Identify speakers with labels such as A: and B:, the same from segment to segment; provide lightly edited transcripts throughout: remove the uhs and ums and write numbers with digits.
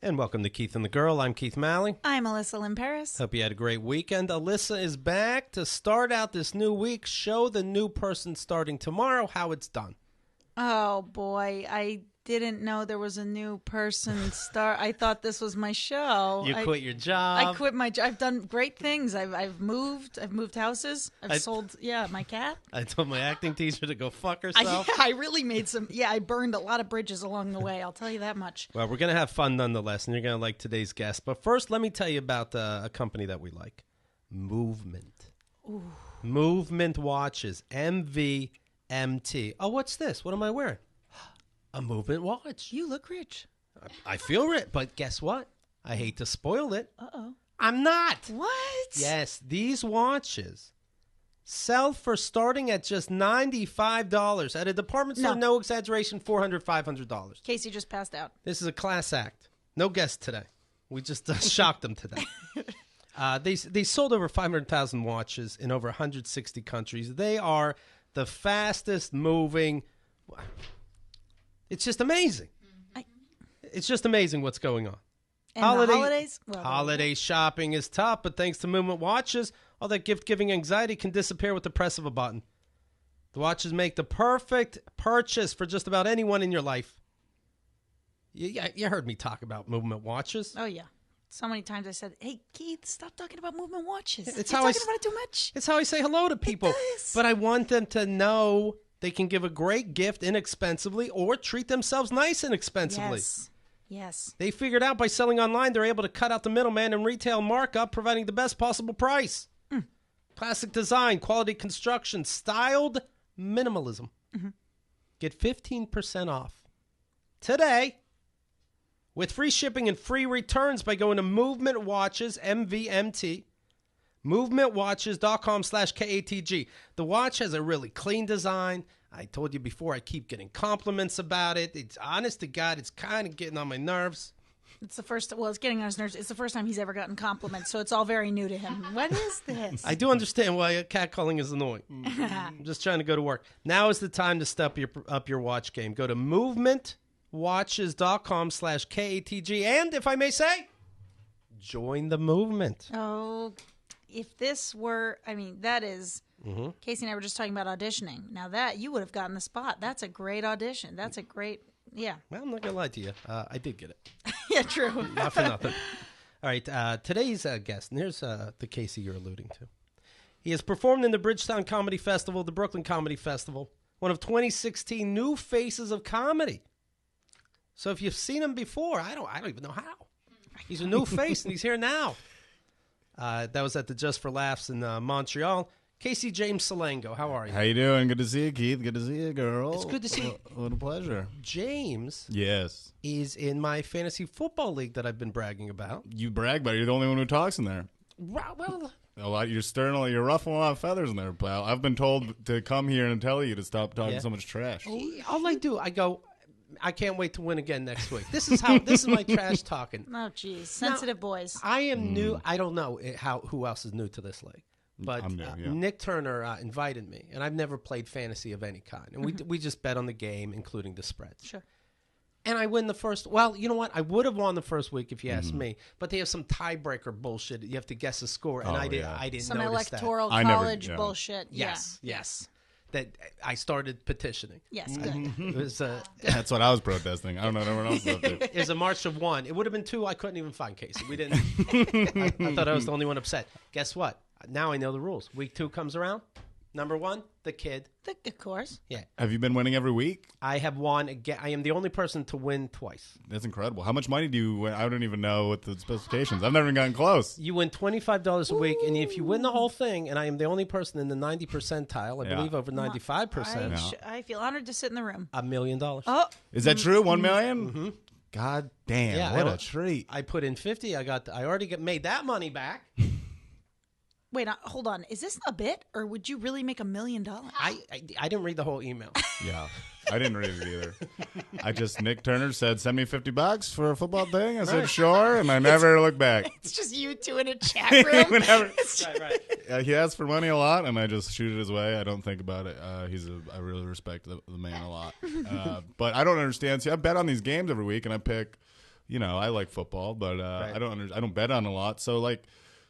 A: And welcome to Keith and the Girl. I'm Keith Malley.
B: I'm Alyssa Limperis.
A: Hope you had a great weekend. Alyssa is back to start out this new week. Show the new person starting tomorrow how it's done.
B: Oh, boy. I didn't know there was a new person start. I thought this was my show.
A: You quit your job.
B: I quit my job. I've done great things. I've moved hovouses. I've sold, my cat.
A: I told my acting teacher to go fuck herself.
B: I really made I burned a lot of bridges along the way. I'll tell you that much.
A: Well, we're going to have fun nonetheless, and you're going to like today's guest. But first, let me tell you about a company that we like. Movement.
B: Ooh.
A: Movement watches. MVMT. Oh, what's this? What am I wearing? A movement watch.
B: You look rich.
A: I feel rich, but guess what? I hate to spoil it.
B: Uh-oh.
A: I'm not.
B: What?
A: Yes, these watches sell for starting at just $95 at a department store. No exaggeration, $400, $500.
B: Casey just passed out.
A: This is a class act. No guest today. We just shocked them today. They sold over 500,000 watches in over 160 countries. They are the fastest moving. It's just amazing. It's just amazing what's going on.
B: And the holidays? Well,
A: holiday shopping is tough, but thanks to Movement Watches, all that gift-giving anxiety can disappear with the press of a button. The watches make the perfect purchase for just about anyone in your life. You heard me talk about Movement Watches.
B: Oh, yeah. So many times I said, hey, Keith, stop talking about Movement Watches.
A: You're
B: talking about it too much.
A: It's how I say hello to people. But I want them to know they can give a great gift inexpensively or treat themselves nice inexpensively.
B: Yes.
A: They figured out by selling online, they're able to cut out the middleman and retail markup, providing the best possible price. Classic design, quality construction, styled minimalism. Get 15% off today with free shipping and free returns by going to Movement Watches, MVMT. MovementWatches.com/KATG. The watch has a really clean design. I told you before, I keep getting compliments about it. It's honest to God, it's kind of getting on my nerves.
B: It's getting on his nerves. It's the first time he's ever gotten compliments, so it's all very new to him. What is this?
A: I do understand why catcalling is annoying. I'm just trying to go to work. Now is the time to step up your watch game. Go to MovementWatches.com/KATG. And if I may say, join the movement.
B: Oh, if this were, that is, Casey and I were just talking about auditioning. Now that, you would have gotten the spot. That's a great audition. That's a great, yeah.
A: Well, I'm not going to lie to you. I did get it.
B: Yeah, true.
A: Not for nothing. All right, today's guest, and here's the Casey you're alluding to. He has performed in the Bridgetown Comedy Festival, the Brooklyn Comedy Festival, one of 2016 new faces of comedy. So if you've seen him before, I don't even know how. He's a new face, and he's here now. That was at the Just for Laughs in Montreal. Casey James Salengo, how are you?
C: How you doing? Good to see you, Keith. Good to see you, girl.
A: It's good to see you.
C: What a pleasure.
A: James
C: Yes.
A: is in my fantasy football league that I've been bragging about.
C: You brag about it. You're the only one who talks in there.
A: Well,
C: You're ruffling a lot of feathers in there, pal. I've been told to come here and tell you to stop talking so much trash.
A: all I do, I go, I can't wait to win again next week. This is my trash talking.
B: Oh, geez. Sensitive boys.
A: I am new. I don't know who else is new to this league. But
C: I'm new,
A: Nick Turner invited me, and I've never played fantasy of any kind. And we just bet on the game, including the spreads.
B: Sure.
A: And I win the first. Well, you know what? I would have won the first week if you asked me. But they have some tiebreaker bullshit. You have to guess a score, and I didn't
B: some
A: notice that.
B: Some electoral college bullshit.
A: Yes. That I started petitioning.
B: Yes, good.
A: It was
C: That's what I was protesting. I don't know what everyone else was up
A: It was a march of one. It would have been two. I couldn't even find Casey. We didn't. I thought I was the only one upset. Guess what? Now I know the rules. Week 2 comes around. Number 1, the kid.
B: Of course.
A: Yeah.
C: Have you been winning every week?
A: I have won again. I am the only person to win twice.
C: That's incredible. How much money do you win? I don't even know what the specifications. I've never even gotten close.
A: You win $25 a week, and if you win the whole thing, and I am the only person in the 90 percentile, I believe over 95%.
B: I feel honored to sit in the room.
A: $1 million.
B: Oh.
C: Is that true? 1 million? Mm-hmm. God damn!
A: Yeah,
C: what a treat!
A: I put in 50. I already made that money back.
B: Wait, hold on. Is this a bit, or would you really make $1 million?
A: I didn't read the whole email.
C: Yeah, I didn't read it either. Nick Turner said, send me $50 for a football thing. I said, sure, and I never looked back.
B: It's just you two in a chat room.
A: Right.
C: He asks for money a lot, and I just shoot it his way. I don't think about it. I really respect the man a lot. But I don't understand. See, I bet on these games every week, and I pick I like football, but I don't bet on a lot. So like,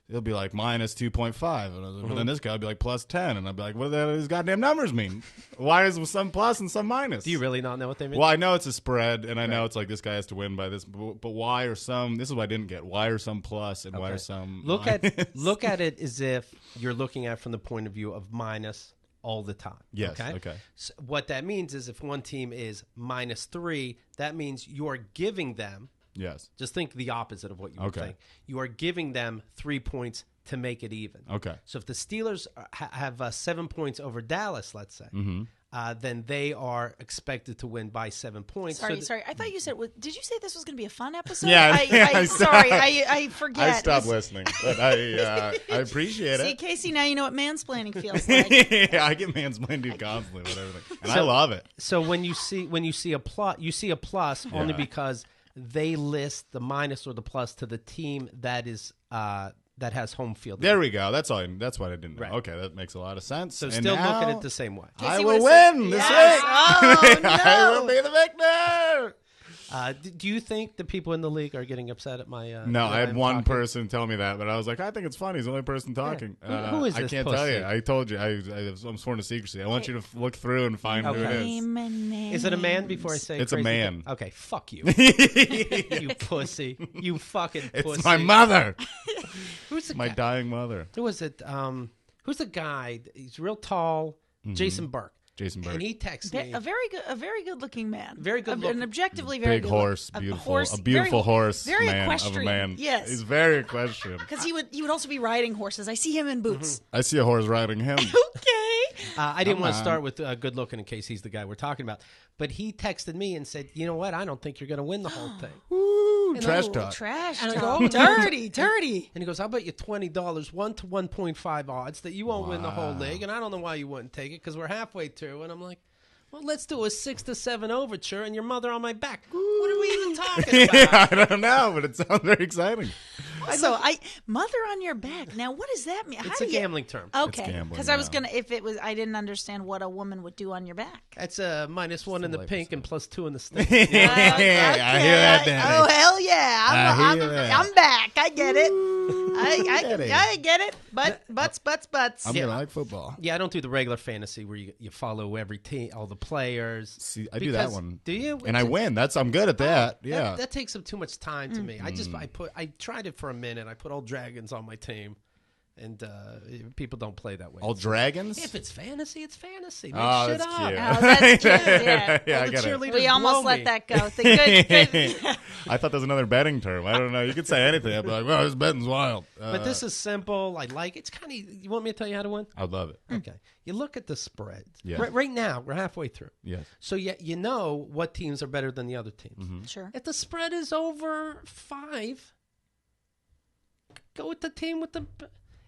C: it'll be like minus 2.5, and but then this guy will be like plus 10, and I'll be like, what do these goddamn numbers mean? Why is some plus and some minus?
A: Do you really not know what they mean?
C: Well, I know it's a spread, and I know it's like this guy has to win by this, but why are some? This is what I didn't get. Why are some plus and why are some
A: look
C: minus?
A: look at it as if you're looking at it from the point of view of minus all the time.
C: Yes. Okay.
A: So what that means is if one team is -3, that means you're giving them.
C: Yes.
A: Just think the opposite of what you would think. You are giving them 3 points to make it even.
C: Okay.
A: So if the Steelers have 7 points over Dallas, let's say, then they are expected to win by 7 points.
B: Sorry. I thought you said. Did you say this was going to be a fun episode?
C: Yeah.
B: I forget.
C: I stopped listening, but I appreciate
B: See,
C: it.
B: Casey, now you know what mansplaining feels like.
C: Yeah, I get mansplained constantly with everything, and I love it.
A: So when you see a plus, you see a plus only because they list the minus or the plus to the team that is that has home field.
C: There we go. That's all. That's what I didn't know.
A: Right.
C: Okay, that makes a lot of sense.
A: So
C: and
A: still
C: now,
A: look at it the same way.
C: I
B: Casey
C: will
B: would've
C: win
B: said-
C: this
B: Yes.
C: week.
B: Oh,
C: I
B: no.
C: will be the victor.
A: Do you think the people in the league are getting upset at my?
C: No,
A: that
C: I had
A: I'm
C: one
A: talking?
C: person tell me that, but I was like, I think it's funny. He's the only person talking.
A: Who is
C: I
A: this
C: can't
A: pussy?
C: tell you. I told you. I'm sworn to secrecy. I want you to look through and find who it is.
B: Name and names.
A: Is it a man before I say
C: It's a
A: crazy
C: man.
A: thing? Okay, fuck you. You pussy. You fucking pussy.
C: It's my mother.
A: Who's the
C: My
A: guy?
C: dying mother.
A: Who was it? Who's the guy? He's real tall. Jason Burke.
C: Jason Burke.
A: And he texted me.
B: A very good looking man.
A: Very good looking.
B: An objectively very
C: Big
B: good
C: horse,
B: a
C: beautiful,
B: horse,
C: a beautiful
B: very,
C: horse
B: very
C: man
B: equestrian.
C: of a man.
B: Yes,
C: He's very equestrian.
B: because he would also be riding horses. I see him in boots.
C: I see a horse riding him.
B: Okay.
A: I didn't want to
C: on.
A: start with good looking in case he's the guy we're talking about. But he texted me and said, you know what? I don't think you're going to win the whole thing.
C: Woo,
A: And
C: trash
A: I-
C: talk.
B: Trash
A: And I
B: talk.
A: go,
B: dirty.
A: And he goes, I'll bet you $20, 1 to 1.5 odds that you won't win the whole league. And I don't know why you wouldn't take it because we're halfway through. And I'm like, well, let's do a 6 to 7 overture and your mother on my back. What are we even talking about?
C: I don't know, but it sounds very exciting.
B: So mother on your back. Now, what does that mean?
A: It's a gambling term.
B: Okay,
C: gambling,
B: because I was
C: yeah.
B: I didn't understand what a woman would do on your back.
A: That's a -1 in the pink and +2 in the stick.
C: I hear that, Daddy.
B: Oh hell yeah!
C: I hear that.
B: I'm back. I get it.
C: Daddy.
B: I get it. Butts.
C: I'm gonna like football.
A: Yeah, I don't do the regular fantasy where you follow every team, all the players.
C: See, I do that
A: Because-
C: one.
A: Do you?
C: And I win. I'm good at that. Yeah.
A: That takes up too much time to me. I tried it for a minute. I put all dragons on my team, and people don't play that way.
C: All dragons?
A: If it's fantasy, it's fantasy. Make
C: Oh,
A: shit
C: that's
A: up.
C: cute.
B: Oh, that's cute. Yeah.
C: Yeah,
A: All
C: I
A: the
C: get it.
A: cheerleaders
B: We almost
A: blow
B: let
A: me.
B: that go. Good.
C: I thought there was another betting term. I don't know. You could say anything. I'd be like, well, this betting's wild.
A: But this is simple. I like it's kind of. You want me to tell you how to win?
C: I'd love it.
A: Okay. You look at the spreads.
C: Yeah.
A: Right now, we're halfway through.
C: Yes.
A: So you know what teams are better than the other teams.
B: Sure.
A: If the spread is over 5, go with the team with the.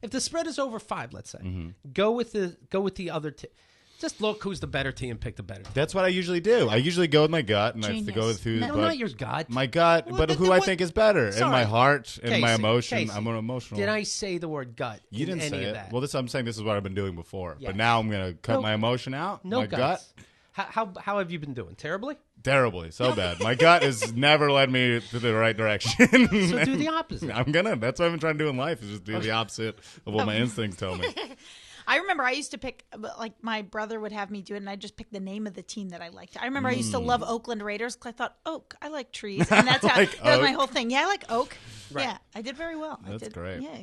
A: If the spread is over 5, let's say, go with the other team. Just look who's the better team. Pick the better team.
C: That's what I usually do. I usually go with my gut, and I have to
B: Genius.
C: go with who.
A: No,
C: but
A: not your gut.
C: my gut,
A: Well,
C: but
A: then
C: who I
A: what-
C: think is better, and
A: Sorry.
C: my heart, and my
A: Casey,
C: emotion.
A: Casey,
C: I'm an emotional.
A: Did I say the word gut?
C: You
A: in
C: didn't
A: any
C: say
A: of
C: it.
A: that?
C: Well, I'm saying this is what I've been doing before,
A: Yeah.
C: but now I'm gonna cut
A: No-
C: my emotion out.
A: no
C: my
A: guts.
C: gut,
A: How have you been doing? Terribly.
C: terribly, so bad. My gut has never led me to the right direction.
A: So do the opposite.
C: I'm gonna. That's what I've been trying to do in life is just do the opposite of what my instincts tell me.
B: I remember I used to pick, like my brother would have me do it, and I'd just pick the name of the team that I liked. I remember I used to love Oakland Raiders because I thought oak. I like trees, and that's how
C: Like
B: that was my
C: oak?
B: whole thing. Yeah, I like oak.
A: Right.
B: Yeah, I did very well.
C: That's great.
B: Yeah,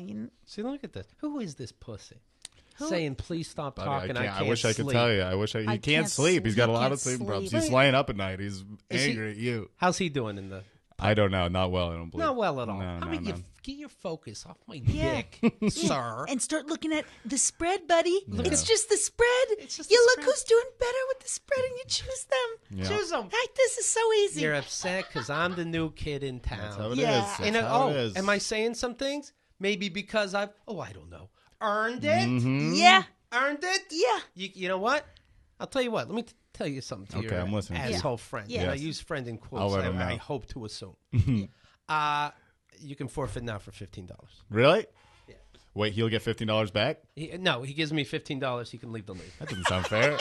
A: See, look at this. Who is this pussy? Saying, please stop
C: Buddy,
A: talking. I can't
C: I wish I could
A: sleep.
C: tell you. I wish he
B: can't
C: can't sleep. He's got a
B: sleep.
C: lot of
B: Can't
C: sleeping problems.
B: sleep.
C: He's laying up at night. He's
A: Is he-
C: angry at you.
A: How's he doing in the?
C: I don't know. Not well. I don't believe.
A: Not well at all.
C: No,
A: How
C: no,
A: about you
C: no.
A: get your focus off my
B: Yeah.
A: dick, sir?
B: and start looking at the spread, buddy.
C: Yeah.
B: It's just the spread.
A: It's just
B: you
A: the
B: look
A: spread.
B: who's doing better with the spread, and you choose them.
C: Yeah.
A: Choose them.
B: Right, this is so easy.
A: You're upset because I'm the new kid in town.
C: That's how it is.
B: Yeah.
C: That's
A: And
C: how it is.
A: am I saying some things? Maybe because I don't know, earned it.
C: Mm-hmm.
B: Yeah,
A: Earned it.
B: yeah.
A: You know what? I'll tell you what. Let me tell you something to
C: Okay,
A: your
C: I'm listening.
A: asshole friend.
B: Yeah.
A: And I
C: Yes.
A: use friend in
C: I'll
A: quotes.
C: let him know.
A: I hope to assume. You can forfeit now for $15.
C: Really?
A: Yeah.
C: Wait, he'll get $15 back?
A: No, he gives me $15. He can leave the league.
C: That doesn't sound fair.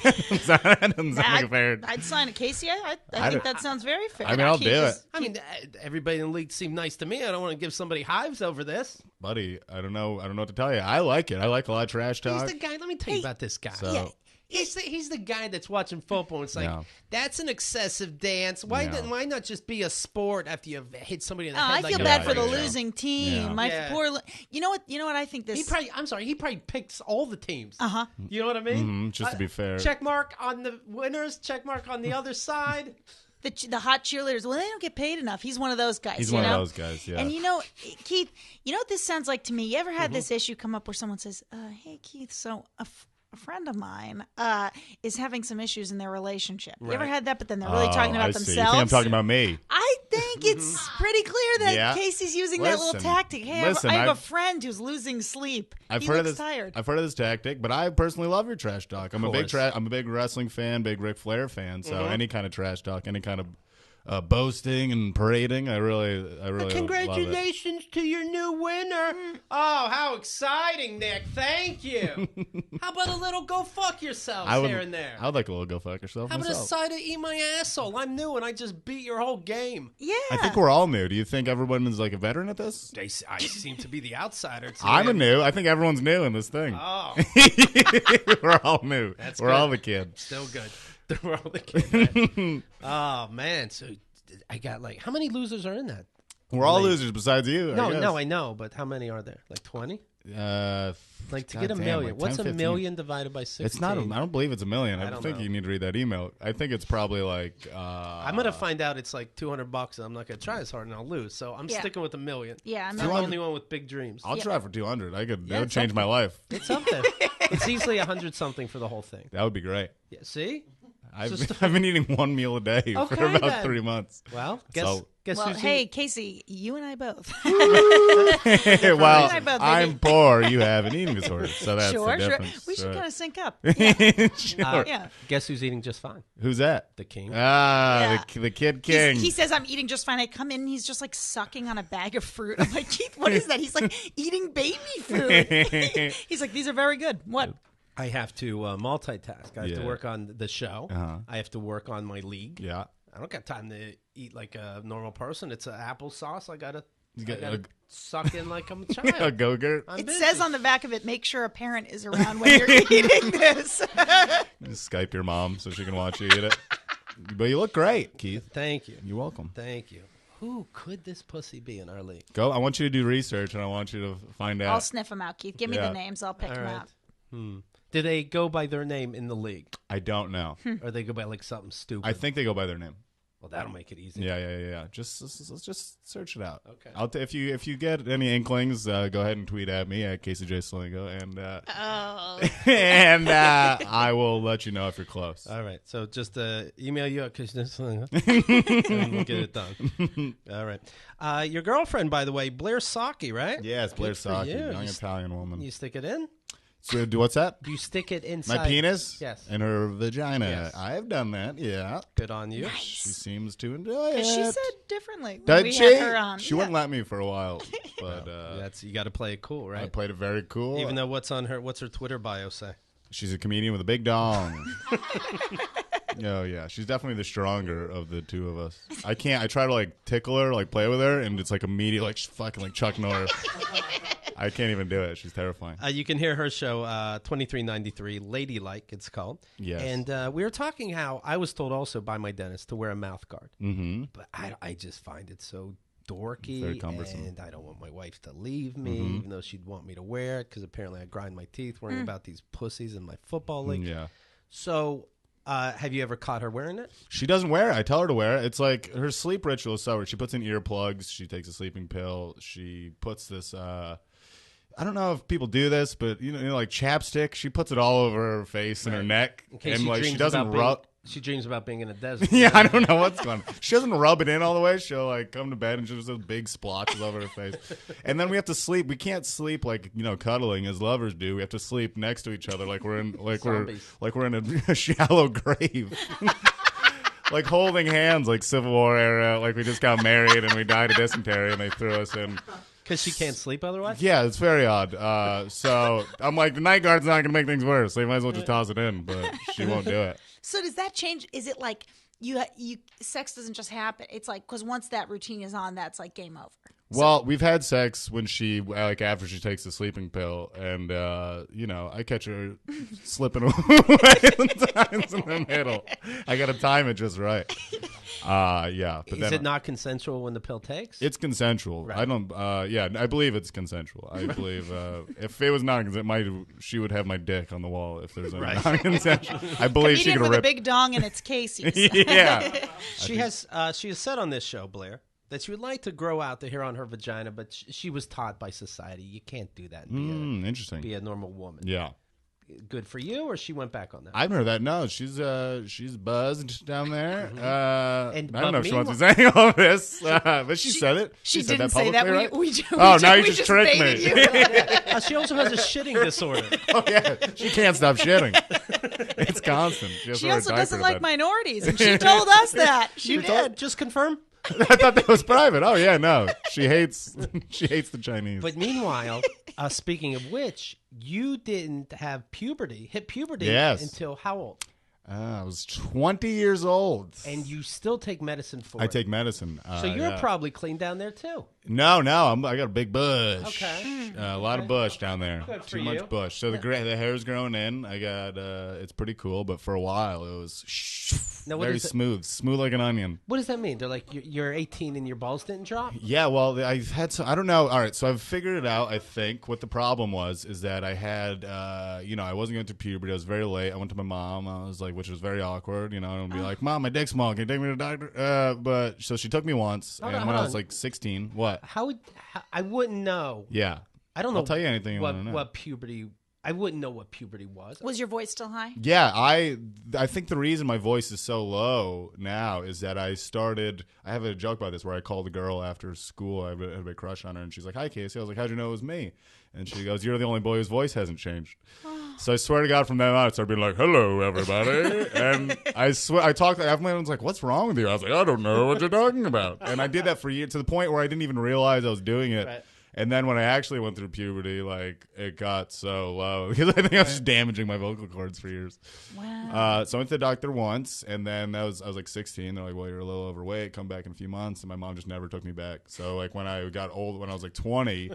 C: That doesn't sound like a fair.
B: I'd sign it, Casey. I think that sounds very fair.
C: I mean, I'll do it.
A: I mean, everybody in the league seemed nice to me. I don't want to give somebody hives over this.
C: Buddy, I don't know what to tell you. I like it. I like a lot of trash talk.
A: He's the guy. Let me tell you about this guy.
C: So,
B: Yeah.
A: He's the guy that's watching football. And it's like, that's an excessive dance. Why not just be a sport after you hit somebody in the head?
B: I feel bad for the losing team.
C: Yeah.
B: Poor. You know what? I think this.
A: He probably picks all the teams. You know what I mean?
C: just to be fair.
A: Check mark on the winners. Check mark on the other side.
B: The hot cheerleaders, well, they don't get paid enough. He's one of those guys.
C: He's one of those guys, yeah.
B: And Keith, you know what this sounds like to me? You ever had this issue come up where someone says, hey, Keith, so a friend of mine is having some issues in their relationship. You ever had that, but then they're really talking about themselves?
C: You think I'm talking about me?
B: I think it's pretty clear that Casey's using that little tactic. Hey, I have a friend who's losing sleep. He looks tired.
C: I've heard of this tactic, but I personally love your trash talk. I'm a big wrestling fan, big Ric Flair fan. So any kind of trash talk, any kind of boasting and parading, I really
A: Congratulations
C: love it.
A: to your new winner. Oh, how exciting, Nick. Thank you. How about a little go fuck yourselves here and there?
C: I would like a little go fuck yourself.
A: How about a side of eat my asshole? I'm new and I just beat your whole game.
B: Yeah.
C: I think we're all new. Do you think everyone is like a veteran at this?
A: I seem to be the outsider.
C: I'm a new. I think everyone's new in this thing.
A: Oh.
C: We're all new. We're all the kids.
A: Still good. We're all the kids. Oh, man. So I got how many losers are in that?
C: We're all losers besides you.
A: No, I know. But how many are there? 20? To get a million. What's 10, 15. $1 million divided by 16?
C: It's not. I don't believe it's $1 million. I think
A: know.
C: you need to read that email. I think it's probably
A: I'm gonna find out it's $200, and I'm not gonna try as hard, and I'll lose. So I'm sticking with $1 million.
B: Yeah,
A: I'm the only one with big dreams.
C: I'll try for 200. That would change my life.
A: It's up there. It's easily 100 something for the whole thing.
C: That would be great.
A: Yeah. See.
C: I've been eating one meal a day for about 3 months.
A: Well, guess
B: hey, Casey, you and I both.
C: Well, I'm poor. You have an eating disorder, so that's the difference.
B: Sure. We should kind of sync up.
C: Sure.
B: Yeah.
A: Guess who's eating just fine?
C: Who's that?
A: The king.
C: The kid king.
B: He says I'm eating just fine. I come in and he's just sucking on a bag of fruit. I'm like, Keith, what is that? He's eating baby food. He's like, these are very good. What?
A: I have to multitask. I have to work on the show. I have to work on my league.
C: Yeah.
A: I don't got time to eat like a normal person. It's applesauce. I gotta suck in like I'm a child.
C: A go-gurt.
B: It says on the back of it, make sure a parent is around when you're eating this.
C: Just Skype your mom so she can watch you eat it. But you look great, Keith.
A: Thank you.
C: You're welcome.
A: Thank you. Who could this pussy be in our league?
C: Go. I want you to do research, and I want you to find out.
B: I'll sniff them out, Keith. Give me the names. I'll pick them out.
A: Do they go by their name in the league?
C: I don't know.
A: Or they go by something stupid?
C: I think they go by their name.
A: Well, that'll make it easy.
C: Yeah. Just search it out.
A: Okay.
C: If you get any inklings, go ahead and tweet at me at Casey James Salengo, and I will let you know if you're close.
A: All right. So just email you at Casey James Salengo, and we'll get it done. All right. Your girlfriend, by the way, Blair Socci, right?
C: Yes, Blair Socci, young Italian woman.
A: You stick it in?
C: So, what's that?
A: Do you stick it inside?
C: My penis?
A: Yes.
C: In her vagina.
A: Yes.
C: I have done that, yeah.
A: Good on you.
B: Nice.
C: She seems to enjoy it.
B: She said differently.
C: Did she?
B: Had her on.
C: She wouldn't let me for a while. But
A: you got to play it cool, right?
C: I played it very cool.
A: Even though what's her Twitter bio say?
C: She's a comedian with a big dong. Oh, yeah. She's definitely the stronger of the two of us. I try to tickle her, play with her, and it's immediate, she's fucking Chuck Norris. I can't even do it. She's terrifying.
A: You can hear her show, 2393, Ladylike, it's called.
C: Yes.
A: And we were talking how I was told also by my dentist to wear a mouth guard.
C: Mm-hmm.
A: But I just find it so dorky.
C: Very cumbersome.
A: And I don't want my wife to leave me, even though she'd want me to wear it, because apparently I grind my teeth worrying about these pussies in my football league.
C: Yeah.
A: So... have you ever caught her wearing it?
C: She doesn't wear it. I tell her to wear it. It's her sleep ritual is so weird. She puts in earplugs. She takes a sleeping pill. She puts this, I don't know if people do this, but, like chapstick. She puts it all over her face and her neck. And, she doesn't rub.
A: She dreams about being in a desert.
C: Yeah, I don't know what's going on. She doesn't rub it in all the way. She'll come to bed and she'll just have big splotches over her face. And then we have to sleep. We can't sleep cuddling as lovers do. We have to sleep next to each other like we're in we're in a shallow grave. Holding hands Civil War era, we just got married and we died of dysentery and they threw us in
A: Because she can't sleep otherwise?
C: Yeah, it's very odd. So I'm like, the night guard's not going to make things worse. So you might as well just toss it in, but she won't do it.
B: So does that change? Is it like you sex doesn't just happen? It's like, because once that routine is on, that's like game over.
C: Well, we've had sex when she, like, after she takes the sleeping pill, and, you know, I catch her slipping away sometimes in the middle. I got to time it just right. Yeah. But
A: is it not consensual when the pill takes?
C: It's consensual. Right. I don't, yeah, I believe it's consensual. I believe, if it was non-consensual, she would have my dick on the wall if there's a non-consensual. I believe she could
B: with
C: rip.
B: a big dong and it's Casey's.
C: Yeah.
A: She has said on this show, Blair, that she would like to grow out the hair on her vagina, but she was taught by society you can't do that and
C: interesting.
A: Be a normal woman.
C: Yeah.
A: Good for you, or she went back on that?
C: I haven't heard that. No, she's buzzed down there.
A: And
C: I don't know if she wants to say all this, but she said it.
B: She
C: said
B: didn't
C: that
B: say
C: publicly,
B: that.
C: Right? Now you just tricked me.
A: She also has a shitting disorder.
C: Oh yeah, she can't stop shitting. It's constant.
B: She also doesn't like minorities, and she told us that. She did.
A: Just confirm.
C: I thought that was private. Oh yeah, no, she hates the Chinese.
A: But meanwhile, speaking of which, you didn't hit puberty until how old?
C: I was 20 years old.
A: And you still take medicine for it.
C: I take medicine.
A: So you're probably clean down there too.
C: No, I got a big bush.
A: Okay.
C: A lot of bush down there.
A: Good for
C: Too
A: you.
C: much bush. So the hair's growing in. I got it's pretty cool, but for a while it was very smooth like an onion.
A: What does that mean? They're like you're 18 and your balls didn't drop?
C: Yeah, well, I've had some, I don't know. All right, so I've figured it out. I think what the problem was is that I had I wasn't going through puberty. I was very late. I went to my mom. I was like, which was very awkward, and be like, "Mom, my dick's small. Can you take me to the doctor?" But so she took me once, when I was like 16. What?
A: I wouldn't know.
C: Yeah.
A: I don't know.
C: I'll tell you anything you want to know.
A: What puberty. I wouldn't know what puberty was.
B: Was your voice still high?
C: Yeah, I think the reason my voice is so low now is that I have a joke about this where I called a girl after school. I had a big crush on her, and she's like, "Hi, Casey." I was like, "How'd you know it was me?" And she goes, "You're the only boy whose voice hasn't changed." So I swear to God, from then on, I started being like, "Hello, everybody." And I swear, I talked, everyone's like, "What's wrong with you?" I was like, "I don't know what you're talking about." And I did that for years, to the point where I didn't even realize I was doing it. Right. And then when I actually went through puberty, like, it got so low because I think I was just damaging my vocal cords for years.
B: Wow.
C: So I went to the doctor once, and then I was like 16. They're like, "Well, you're a little overweight. Come back in a few months." And my mom just never took me back. So like when I got old, when I was like 20,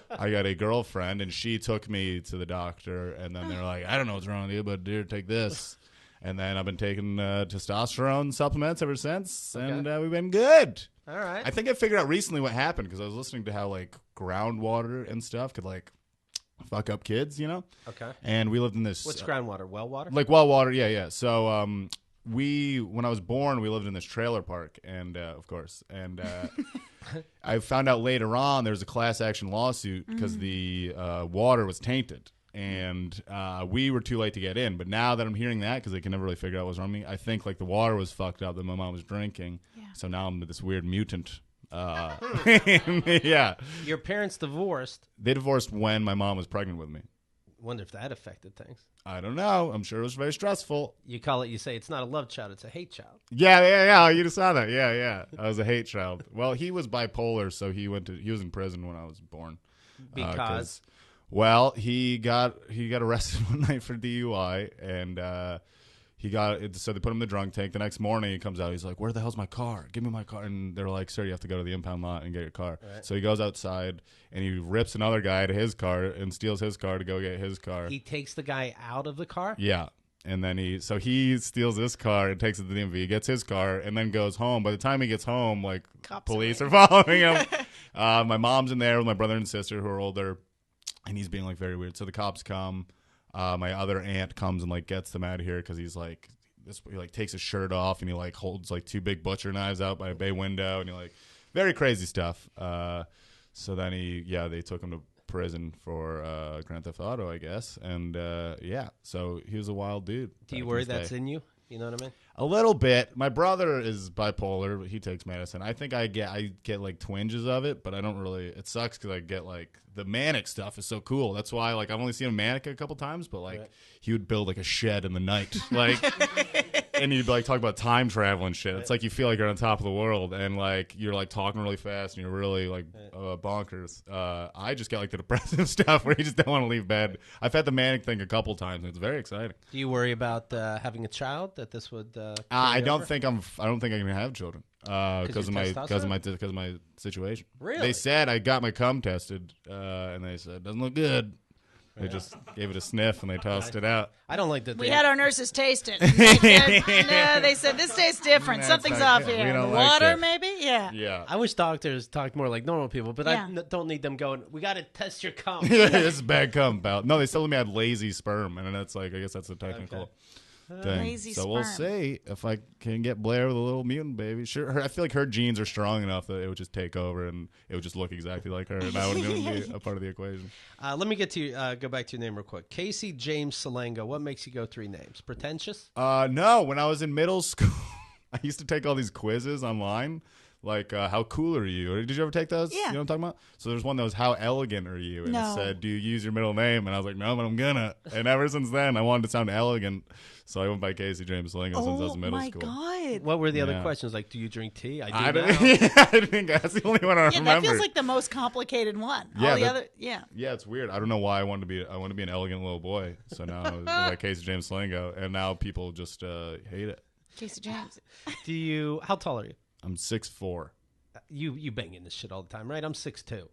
C: I got a girlfriend, and she took me to the doctor. And then they're like, "I don't know what's wrong with you, but dear, take this." And then I've been taking testosterone supplements ever since, and we've been good.
A: All right.
C: I think I figured out recently what happened because I was listening to how like groundwater and stuff could like fuck up kids,
A: Okay.
C: And we lived in this.
A: What's groundwater? Well water?
C: Like well water, yeah. So when I was born, we lived in this trailer park, and of course, and I found out later on there was a class action lawsuit because the water was tainted. And we were too late to get in. But now that I'm hearing that, because they can never really figure out what's wrong with me, I think like the water was fucked up that my mom was drinking. Yeah. So now I'm this weird mutant. Yeah.
A: Your parents divorced.
C: They divorced when my mom was pregnant with me.
A: Wonder if that affected things.
C: I don't know. I'm sure it was very stressful.
A: You say it's not a love child, it's a hate child.
C: Yeah. You just saw that. Yeah. I was a hate child. Well, he was bipolar, so he was in prison when I was born.
A: Because?
C: Well, he got arrested one night for DUI, and so they put him in the drunk tank. The next morning, he comes out. He's like, "Where the hell's my car? Give me my car." And they're like, "Sir, you have to go to the impound lot and get your car." Right. So he goes outside, and he rips another guy to his car and steals his car to go get his car.
A: He takes the guy out of the car?
C: Yeah. And then he steals this car and takes it to the DMV, gets his car, and then goes home. By the time he gets home, like,
B: Cops
C: police are following him. My mom's in there with my brother and sister who are older. And he's being like very weird. So the cops come. My other aunt comes and like gets them out of here because he's like he like takes his shirt off and he like holds like two big butcher knives out by a bay window and he like very crazy stuff. So then they took him to prison for Grand Theft Auto, I guess. And so he was a wild dude.
A: Do you worry that's in you? You know what I mean?
C: A little bit. My brother is bipolar. He takes medicine. I think I get like twinges of it, but I don't really. It sucks because I get like the manic stuff is so cool. That's why like I've only seen him manic a couple times, but like he would build like a shed in the night, like and you'd like talk about time travel and shit. It's like you feel like you're on top of the world, and like you're like talking really fast, and you're really like bonkers. I just get like the depressive stuff where you just don't want to leave bed. I've had the manic thing a couple times, and it's very exciting.
A: Do you worry about having a child? That this would?
C: I don't think I can have children because of my situation.
A: Really?
C: They said I got my cum tested, and they said it doesn't look good. They just gave it a sniff and they tossed it out.
A: I don't like that.
B: We had our nurses taste it. They said this tastes different. Something's off here.
C: We don't
B: Water,
C: like
B: maybe? Yeah.
C: Yeah.
A: I wish doctors talked more like normal people, but
B: Yeah.
A: I don't need them going, we got to test your cum.
C: This is bad cum, pal. No, they still let me have lazy sperm, and that's like, I guess that's the technical thing.
B: Lazy
C: so we'll
B: sperm.
C: see if I can get Blair with a little mutant baby. Sure, I feel like her genes are strong enough that it would just take over, and it would just look exactly like her, and I wouldn't even be a part of the equation.
A: Let me get to go back to your name real quick. Casey James Salengo. What makes you go 3 names? Pretentious?
C: No, when I was in middle school, I used to take all these quizzes online. Like, how cool are you? Or did you ever take those?
B: Yeah.
C: You know what I'm talking about? So there's one that was, how elegant are you? And
B: No.
C: it said, do you use your middle name? And I was like, no, but I'm gonna. And ever since then, I wanted to sound elegant. So I went by Casey James Salengo since I was in middle school.
B: Oh, my God.
A: What were the other
C: Yeah.
A: questions? Like, do you drink tea?
C: I
A: do now.
C: think that's the only one I
B: Yeah,
C: remember.
B: that feels like the most complicated one.
C: Yeah,
B: All the
C: that-
B: other, yeah.
C: Yeah, it's weird. I don't know why I want to be an elegant little boy. So now I was like Casey James Salengo, and now people just hate it.
B: Casey James.
A: How tall are you?
C: I'm 6'4".
A: You banging this shit all the time, right? I'm 6'2".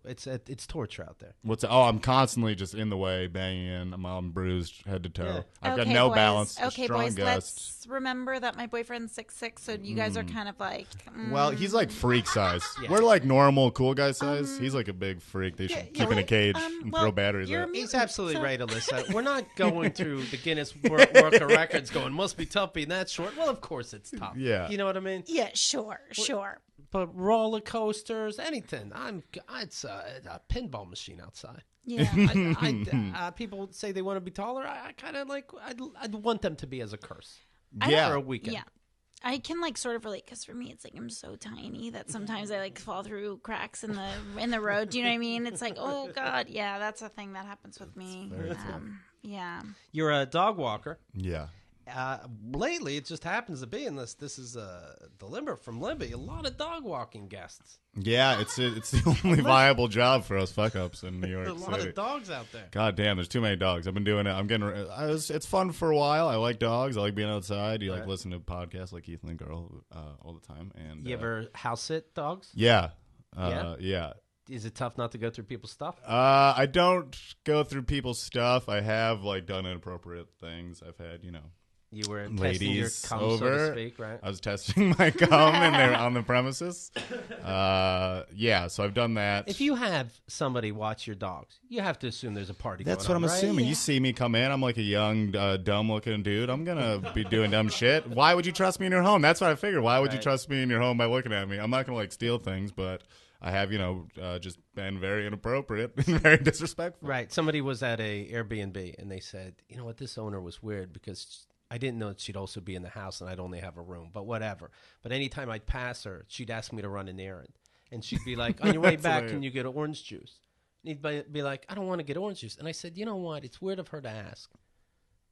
A: It's torture out there.
C: I'm constantly just in the way, banging in. I'm bruised head to toe.
A: Yeah.
C: I've got
B: Okay,
C: no
B: boys.
C: balance. a
B: Okay,
C: strong
B: boys,
C: gust.
B: let's remember that my boyfriend's 6'6", so you guys are kind of like...
C: Well, he's like freak size.
A: Yeah.
C: We're like normal, cool guy size. He's like a big freak. They should
B: yeah,
C: keep in a
B: wait,
C: cage and
B: well,
C: throw batteries
B: you're
C: at.
B: a
A: He's
B: mutant,
A: absolutely
B: so-
A: right, Alyssa. We're not going through the Guinness World of Records going, must be tough being that short. Well, of course it's tough.
C: Yeah.
A: You know what I mean?
B: Yeah, sure.
A: But roller coasters, anything. It's a pinball machine outside.
B: Yeah.
A: People say they want to be taller. I kind of like, I'd want them to be as a curse.
C: Yeah.
A: For a weekend.
B: Yeah. I can like sort of relate because for me it's like I'm so tiny that sometimes I like fall through cracks in the road. Do you know what I mean? It's like, oh God, yeah, that's a thing that happens with me. Yeah.
A: You're a dog walker.
C: Yeah.
A: Lately, it just happens to be in this. This is the Limber from Libby. A lot of dog walking guests.
C: Yeah, it's the only viable job for us fuck ups in New York
A: A lot
C: City.
A: of dogs out there.
C: God damn, there's too many dogs. I've been doing it. It's fun for a while. I like dogs. I like being outside. You like
A: Right.
C: listen to podcasts like Ethan and Girl all the time. And
A: You ever house sit dogs?
C: Yeah.
A: Yeah?
C: Yeah.
A: Is it tough not to go through people's stuff?
C: I don't go through people's stuff. I have like done inappropriate things. I've had,
A: You were testing your
C: ladies
A: cum,
C: over.
A: so to speak, right?
C: I was testing my cum and they're on the premises. Yeah, so I've done that.
A: If you have somebody watch your dogs, you have to assume there's a party
C: That's
A: going
C: what
A: on,
C: I'm
A: right?
C: assuming.
B: Yeah.
C: You see me come in, I'm like a young, dumb-looking dude. I'm going to be doing dumb shit. Why would you trust me in your home? That's what I figured. Why would you
A: Right.
C: trust me in your home by looking at me? I'm not going to, like, steal things, but I have, just been very inappropriate and very disrespectful.
A: Right. Somebody was at a Airbnb, and they said, you know what, this owner was weird because I didn't know that she'd also be in the house and I'd only have a room, but whatever. But anytime I'd pass her, she'd ask me to run an errand. And she'd be like, on your way
C: That's
A: back,
C: hilarious.
A: can you get orange juice? And he'd be like, I don't want to get orange juice. And I said, you know what? It's weird of her to ask.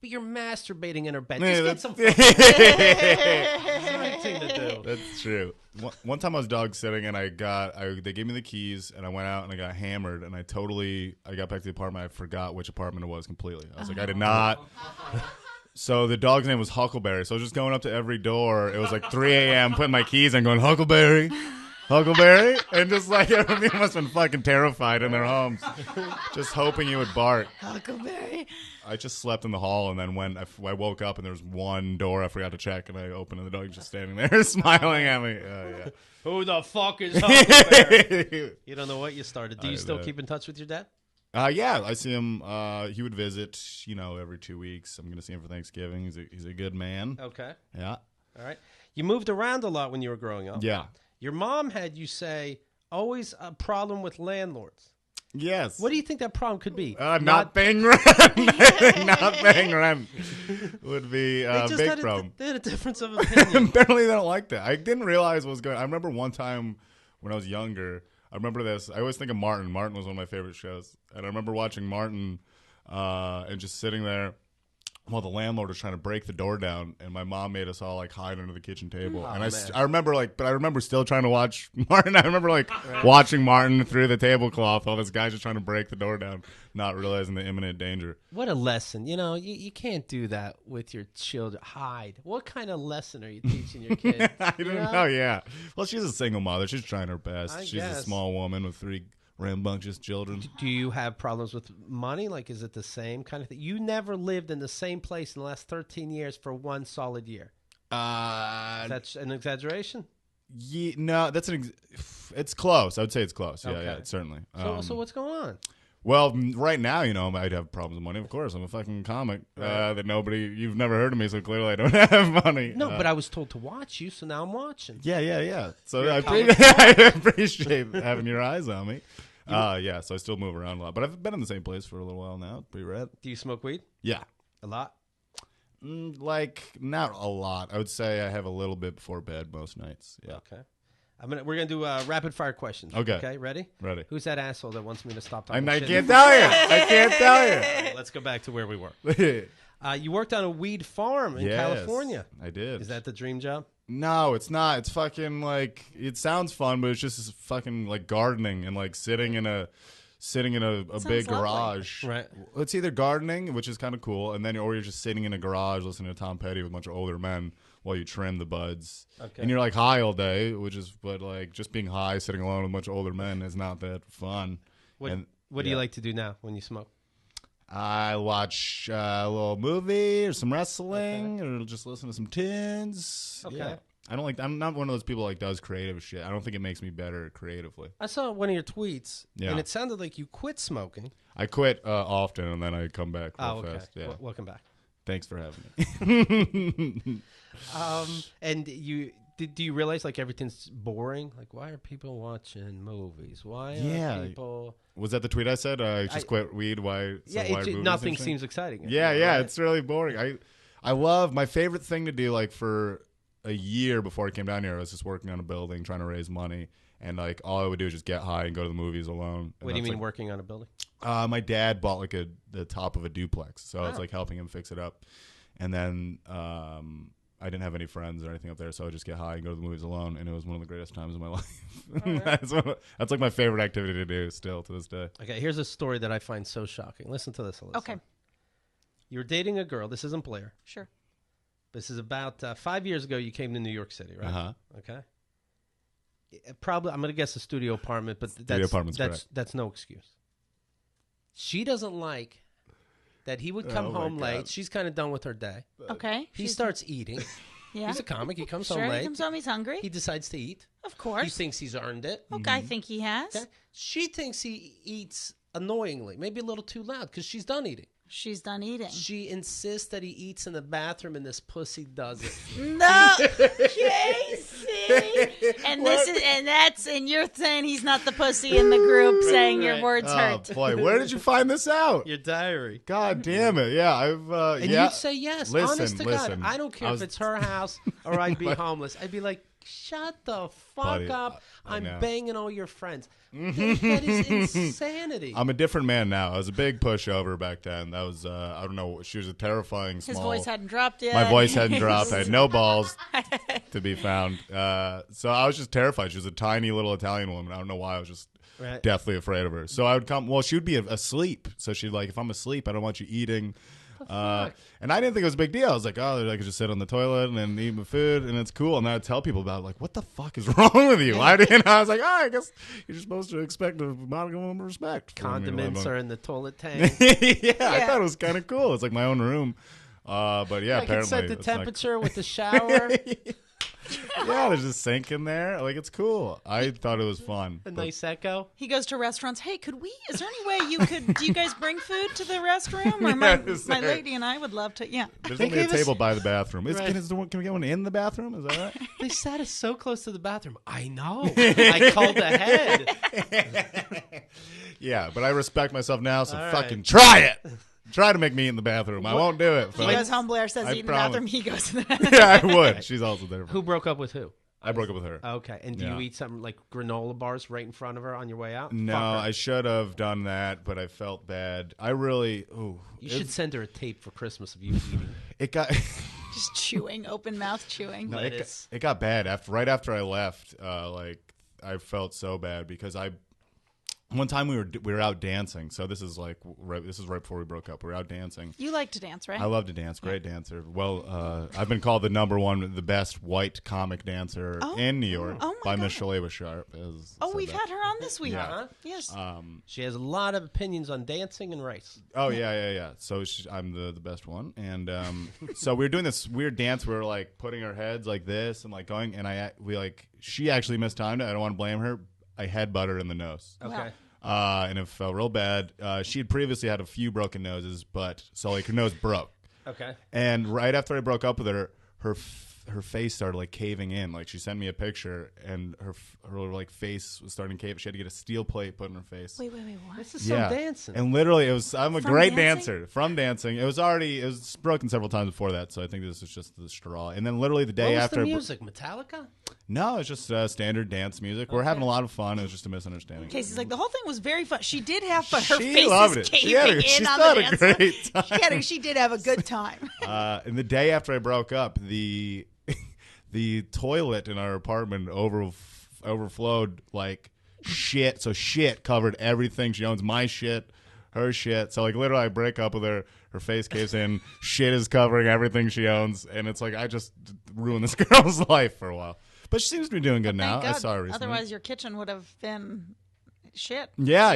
A: But you're masturbating in her bed.
C: Yeah,
A: Just get
C: that's-
A: some It's the right thing to do.
C: That's true. One time I was dog sitting and they gave me the keys and I went out and I got hammered and I got back to the apartment. I forgot which apartment it was completely. I was like, I did not. So the dog's name was Huckleberry. So I was just going up to every door. It was like 3 a.m. putting my keys and going, Huckleberry, Huckleberry. And just like everybody must have been fucking terrified in their homes. Just hoping you would bark.
B: Huckleberry.
C: I just slept in the hall, and then when I woke up, and there was one door I forgot to check, and I opened, and the dog was just standing there smiling at me. Yeah.
A: Who the fuck is Huckleberry? You don't know what you started. Do you still keep in touch with your dad?
C: Yeah, I see him. He would visit, every 2 weeks. I'm going to see him for Thanksgiving. He's a good man.
A: Okay.
C: Yeah.
A: All right. You moved around a lot when you were growing up.
C: Yeah.
A: Your mom had you say, always a problem with landlords.
C: Yes.
A: What do you think that problem could be?
C: Not paying rent. Not paying rent would be a big problem.
A: They had a difference of opinion.
C: Apparently, they don't like that. I didn't realize what was going on. I remember one time when I was younger, I remember this. I always think of Martin. Martin was one of my favorite shows. And I remember watching Martin and just sitting there Well, the landlord was trying to break the door down, and my mom made us all like hide under the kitchen table.
A: Oh,
C: and
A: man.
C: I remember still trying to watch Martin. I remember like watching Martin through the tablecloth while this guy's just trying to break the door down, not realizing the imminent danger.
A: What a lesson. You know, you can't do that with your children. Hide. What kind of lesson are you teaching your kids?
C: I don't know. Yeah. Well, she's a single mother. She's trying her best. She's
A: guess.
C: a small woman with 3 rambunctious children.
A: Do you have problems with money? Like, is it the same kind of thing? You never lived in the same place in the last 13 years for one solid year. That's an exaggeration?
C: Yeah, no, it's close. I would say it's close.
A: Okay.
C: Yeah, certainly.
A: So what's going on?
C: Well, right now, you know, I'd have problems with money. Of course, I'm a fucking comic you've never heard of me, so clearly I don't have money.
A: No, but I was told to watch you, so now I'm watching.
C: Yeah. So I appreciate having your eyes on me. Yeah, so I still move around a lot. But I've been in the same place for a little while now. It's pretty rad.
A: Do you smoke weed?
C: Yeah.
A: A lot?
C: Like, not a lot. I would say I have a little bit before bed most nights. Yeah.
A: Okay. We're gonna do rapid fire questions.
C: Okay.
A: Okay. Ready?
C: Ready.
A: Who's that asshole that wants me to stop talking?
C: I
A: shit?
C: can't tell you. I can't tell you.
A: All right, let's go back to where we were. You worked on a weed farm in
C: Yes,
A: California.
C: I did.
A: Is that the dream job?
C: No, it's not. It's fucking like, it sounds fun, but it's just fucking like gardening and like sitting in a big garage.
A: Right.
C: It's either gardening, which is kind of cool, and then or you're just sitting in a garage listening to Tom Petty with a bunch of older men while you trim the buds.
A: Okay.
C: And you're like high all day, but like just being high, sitting alone with a bunch of older men is not that fun.
A: What do you like to do now when you smoke?
C: I watch a little movie or some wrestling or just listen to some tunes.
A: Okay.
C: Yeah. I'm not one of those people like does creative shit. I don't think it makes me better creatively.
A: I saw one of your tweets,
C: Yeah.
A: and it sounded like you quit smoking.
C: I quit often, and then I come back real
A: okay.
C: fast. Yeah.
A: Welcome back.
C: Thanks for having me.
A: And do you realize like everything's boring? Like, why are people watching movies? Why are people?
C: Was that the tweet I said? I just quit weed. Why?
A: Nothing seems exciting.
C: Yeah,
A: right?
C: it's really boring. I love my favorite thing to do. Like for a year before I came down here, I was just working on a building, trying to raise money, and like all I would do is just get high and go to the movies alone.
A: What do you mean working on a building?
C: My dad bought like the top of a duplex, so I was like helping him fix it up, and then I didn't have any friends or anything up there, so I would just get high and go to the movies alone, and it was one of the greatest times of my life. That's like my favorite activity to do still to this day.
A: Okay, here's a story that I find so shocking. Listen to this, Alyssa.
B: Okay.
A: You were dating a girl. This isn't Blair.
B: Sure.
A: This is about 5 years ago. You came to New York City, right?
C: Uh-huh.
A: Okay. Probably, I'm going to guess a studio apartment, but
C: apartment's correct.
A: that's no excuse. She doesn't like that he would come home late. She's kind of done with her day.
B: Okay.
A: He starts eating.
B: Yeah.
A: He's a comic. He comes
B: Sure,
A: home late.
B: he comes home, he's hungry.
A: He decides to eat.
B: Of course.
A: He thinks he's earned it.
B: Okay, I think he has.
A: Okay. She thinks he eats annoyingly, maybe a little too loud because she's done eating.
B: She's done eating.
A: She insists that he eats in the bathroom, and this pussy does it.
B: No, Casey. And you're saying he's not the pussy in the group, saying your words hurt.
C: Boy, where did you find this out?
A: Your diary.
C: God damn it! Yeah, I've.
A: And you'd say yes. Honest to God,
C: listen.
A: I don't care if it's her house or I'd be homeless. I'd be like, shut the fuck
C: Buddy,
A: up. I'm
C: know.
A: banging all your friends. That is insanity.
C: I'm a different man now. I was a big pushover back then. That was, I don't know. She was a terrifying small.
B: His voice hadn't dropped yet.
C: My voice hadn't dropped. I had no balls to be found. So I was just terrified. She was a tiny little Italian woman. I don't know why. I was just deathly afraid of her. So I would come. Well, she would be asleep. So she'd like, if I'm asleep, I don't want you eating. And I didn't think it was a big deal. I was like, oh, I could just sit on the toilet and eat my food, and it's cool. And then I'd tell people about it, like, what the fuck is wrong with you? I was like, I guess you're supposed to expect a modicum of respect.
A: Condiments are in the toilet tank.
C: I thought it was kind of cool. It's like my own room. But yeah,
A: I
C: apparently.
A: can set the temperature with the shower.
C: Yeah, there's a sink in there. Like, it's cool. I thought it was fun.
A: Nice echo.
B: He goes to restaurants. Hey, is there any way do you guys bring food to the restroom? Or my lady and I would love to. Yeah.
C: There's only a table by the bathroom. Can we get one in the bathroom? Is that right?
A: They sat us so close to the bathroom. I know. I called ahead.
C: Yeah, but I respect myself now, so fucking try it. Try to make me in the bathroom. I won't do it.
B: He goes home. Blair says eat in the bathroom. He goes to the bathroom.
C: Yeah, I would. She's also there.
A: Who broke up with who?
C: I broke up with her.
A: Okay. And do you eat something like granola bars right in front of her on your way out?
C: No, I should have done that, but I felt bad. I really...
A: You should send her a tape for Christmas of you eating.
C: It got...
B: Just chewing, open mouth chewing.
C: No, it got bad. Right after I left, I felt so bad because one time we were out dancing. So this is right before we broke up. We were out dancing.
B: You like to dance, right?
C: I love to dance. Great dancer. Well, I've been called the best white comic dancer in New York by Miss Shalewa Sharp.
B: We've had her on this week.
A: Yeah.
B: Yes.
A: She has a lot of opinions on dancing and race.
C: Oh yeah. So I'm the best one, and so we were doing this weird dance. We were like putting our heads like this and like going, and she actually mistimed it. I don't want to blame her. I headbutt her in the nose.
A: Okay.
C: And it felt real bad. She had previously had a few broken noses, so like her nose broke.
A: Okay.
C: And right after I broke up with her, her face started like caving in. Like she sent me a picture, and her like face was starting to cave. She had to get a steel plate put in her face.
B: Wait, what?
A: This is some dancing.
C: And literally, I'm a great
B: dancing?
C: dancer from dancing. It was broken several times before that, so I think this is just the straw. And then literally the day after.
A: What was the music? Metallica?
C: No, it's just standard dance music. We're having a lot of fun. It was just a misunderstanding.
B: Casey's like, the whole thing was very fun. She did have fun. Her
C: she
B: face
C: loved
B: is
C: it.
B: caving
C: She
B: in on
C: had
B: the
C: a
B: dance.
C: great time.
B: She did have a good time.
C: And the day after I broke up, the toilet in our apartment overflowed like shit. So shit covered everything. She owns my shit, her shit. So like literally I break up with her. Her face caves in. Shit is covering everything she owns. And it's like I just ruined this girl's life for a while. But she seems to be doing good now.
B: God.
C: I saw her recently.
B: Otherwise your kitchen would have been shit.
C: Yeah.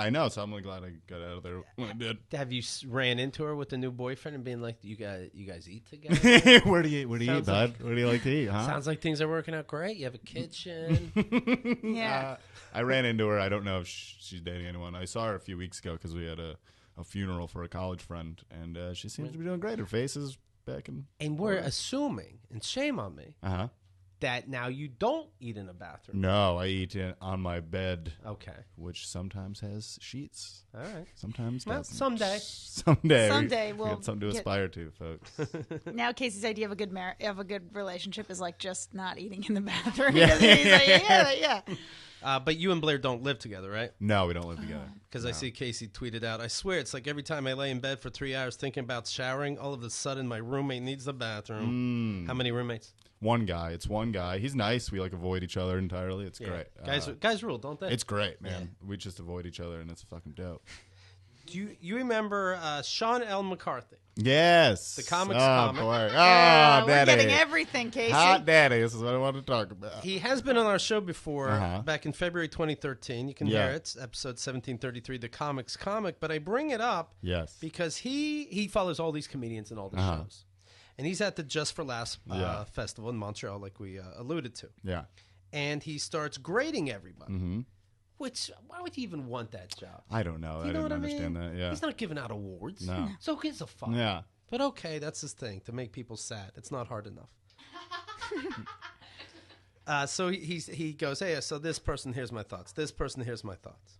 C: I know. So I'm really glad I got out of there when I did.
A: Have you ran into her with a new boyfriend and being like, you guys eat together?
C: Where do you eat, bud? What do you like to eat? Huh?
A: Sounds like things are working out great. You have a kitchen.
B: Yeah.
C: I ran into her. I don't know if she's dating anyone. I saw her a few weeks ago because we had a funeral for a college friend, and she seems to be doing great. Her face is back in.
A: And we're assuming, and shame on me, that now you don't eat in a bathroom.
C: No, I eat on my bed.
A: Okay.
C: Which sometimes has sheets.
A: All right.
C: Sometimes doesn't.
A: Someday.
B: Someday we'll
C: got something to aspire to, folks.
B: Now Casey's idea of a good relationship is like just not eating in the bathroom.
C: Yeah.
A: But you and Blair don't live together, right?
C: No, we don't live together.
A: Because I see Casey tweeted out, I swear it's like every time I lay in bed for 3 hours thinking about showering, all of a sudden my roommate needs the bathroom. How many roommates?
C: One guy. It's one guy. He's nice. We like avoid each other entirely. It's great.
A: Guys rule, don't they?
C: It's great, man. We just avoid each other, and it's fucking dope.
A: Do you remember Sean L. McCarthy?
C: Yes.
A: The comics comic.
C: Boy.
B: We're
C: daddy.
B: getting everything, Casey.
C: Hot daddy. This is what I want to talk about.
A: He has been on our show before, back in February 2013. You can hear it. It's episode 1733, The Comics Comic. But I bring it up because he follows all these comedians and all the shows. And he's at the Just for Laughs festival in Montreal, like we alluded to.
C: Yeah.
A: And he starts grading everybody. Which, why would you even want that job?
C: I don't know. I didn't understand that. Yeah.
A: He's not giving out awards.
C: No.
A: So who gives a fuck?
C: Yeah.
A: But okay, that's his thing, to make people sad. It's not hard enough. So he goes, hey, so this person, here's my thoughts. This person, here's my thoughts.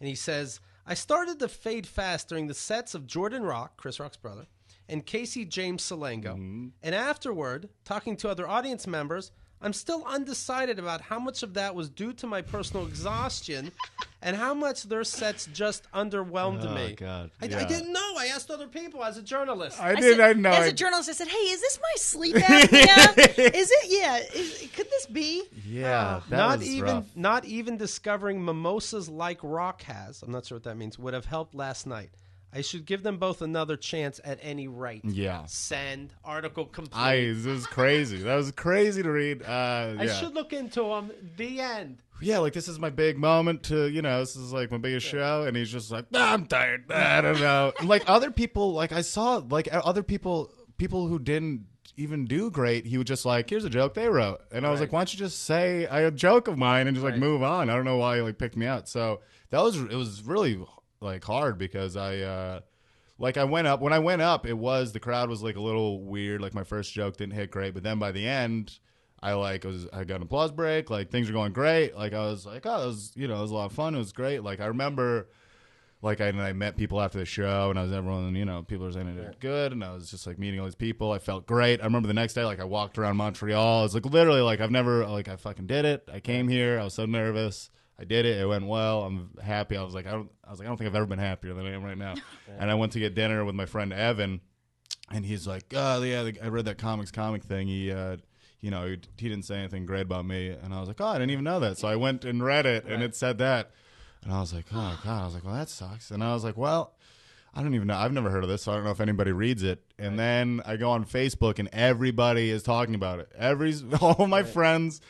A: And he says, I started to fade fast during the sets of Jordan Rock, Chris Rock's brother, and Casey James Salengo. And afterward, talking to other audience members, I'm still undecided about how much of that was due to my personal exhaustion and how much their sets just underwhelmed me.
C: God.
A: I didn't know. I asked other people as a journalist.
C: I didn't know.
B: As a journalist, I said, hey, is this my sleep apnea? Is it? Yeah. Could this be?
C: Yeah.
A: Not even discovering mimosas like Rock has, I'm not sure what that means, would have helped last night. I should give them both another chance at any rate.
C: Yeah.
A: Send. Article complete.
C: This was crazy. That was crazy to read.
A: I should look into them. The end.
C: Yeah, like this is my big moment to, this is like my biggest show. And he's just like, I'm tired. I don't know. And like other people, like I saw, like other people who didn't even do great, he would just like, here's a joke they wrote. And I was like, why don't you just say a joke of mine and just like move on? I don't know why he like picked me out. So it was really like hard because I went up. When I went up, the crowd was like a little weird. Like my first joke didn't hit great, but then by the end, I got an applause break. Like things were going great. Like I was like, oh, it was a lot of fun. It was great. Like I remember, like I met people after the show, and people were saying I did good, and I was just like meeting all these people. I felt great. I remember the next day, like I walked around Montreal. It's like literally like I fucking did it. I came here. I was so nervous. I did it. It went well. I'm happy. I was like, I don't think I've ever been happier than I am right now. And I went to get dinner with my friend Evan, and he's like, oh yeah, I read that comic thing. He didn't say anything great about me, and I was like, oh, I didn't even know that. So I went and read it, and it said that. And I was like, oh, God. I was like, well, that sucks. And I was like, well, I don't even know. I've never heard of this, so I don't know if anybody reads it. And then I go on Facebook, and everybody is talking about it. All my friends,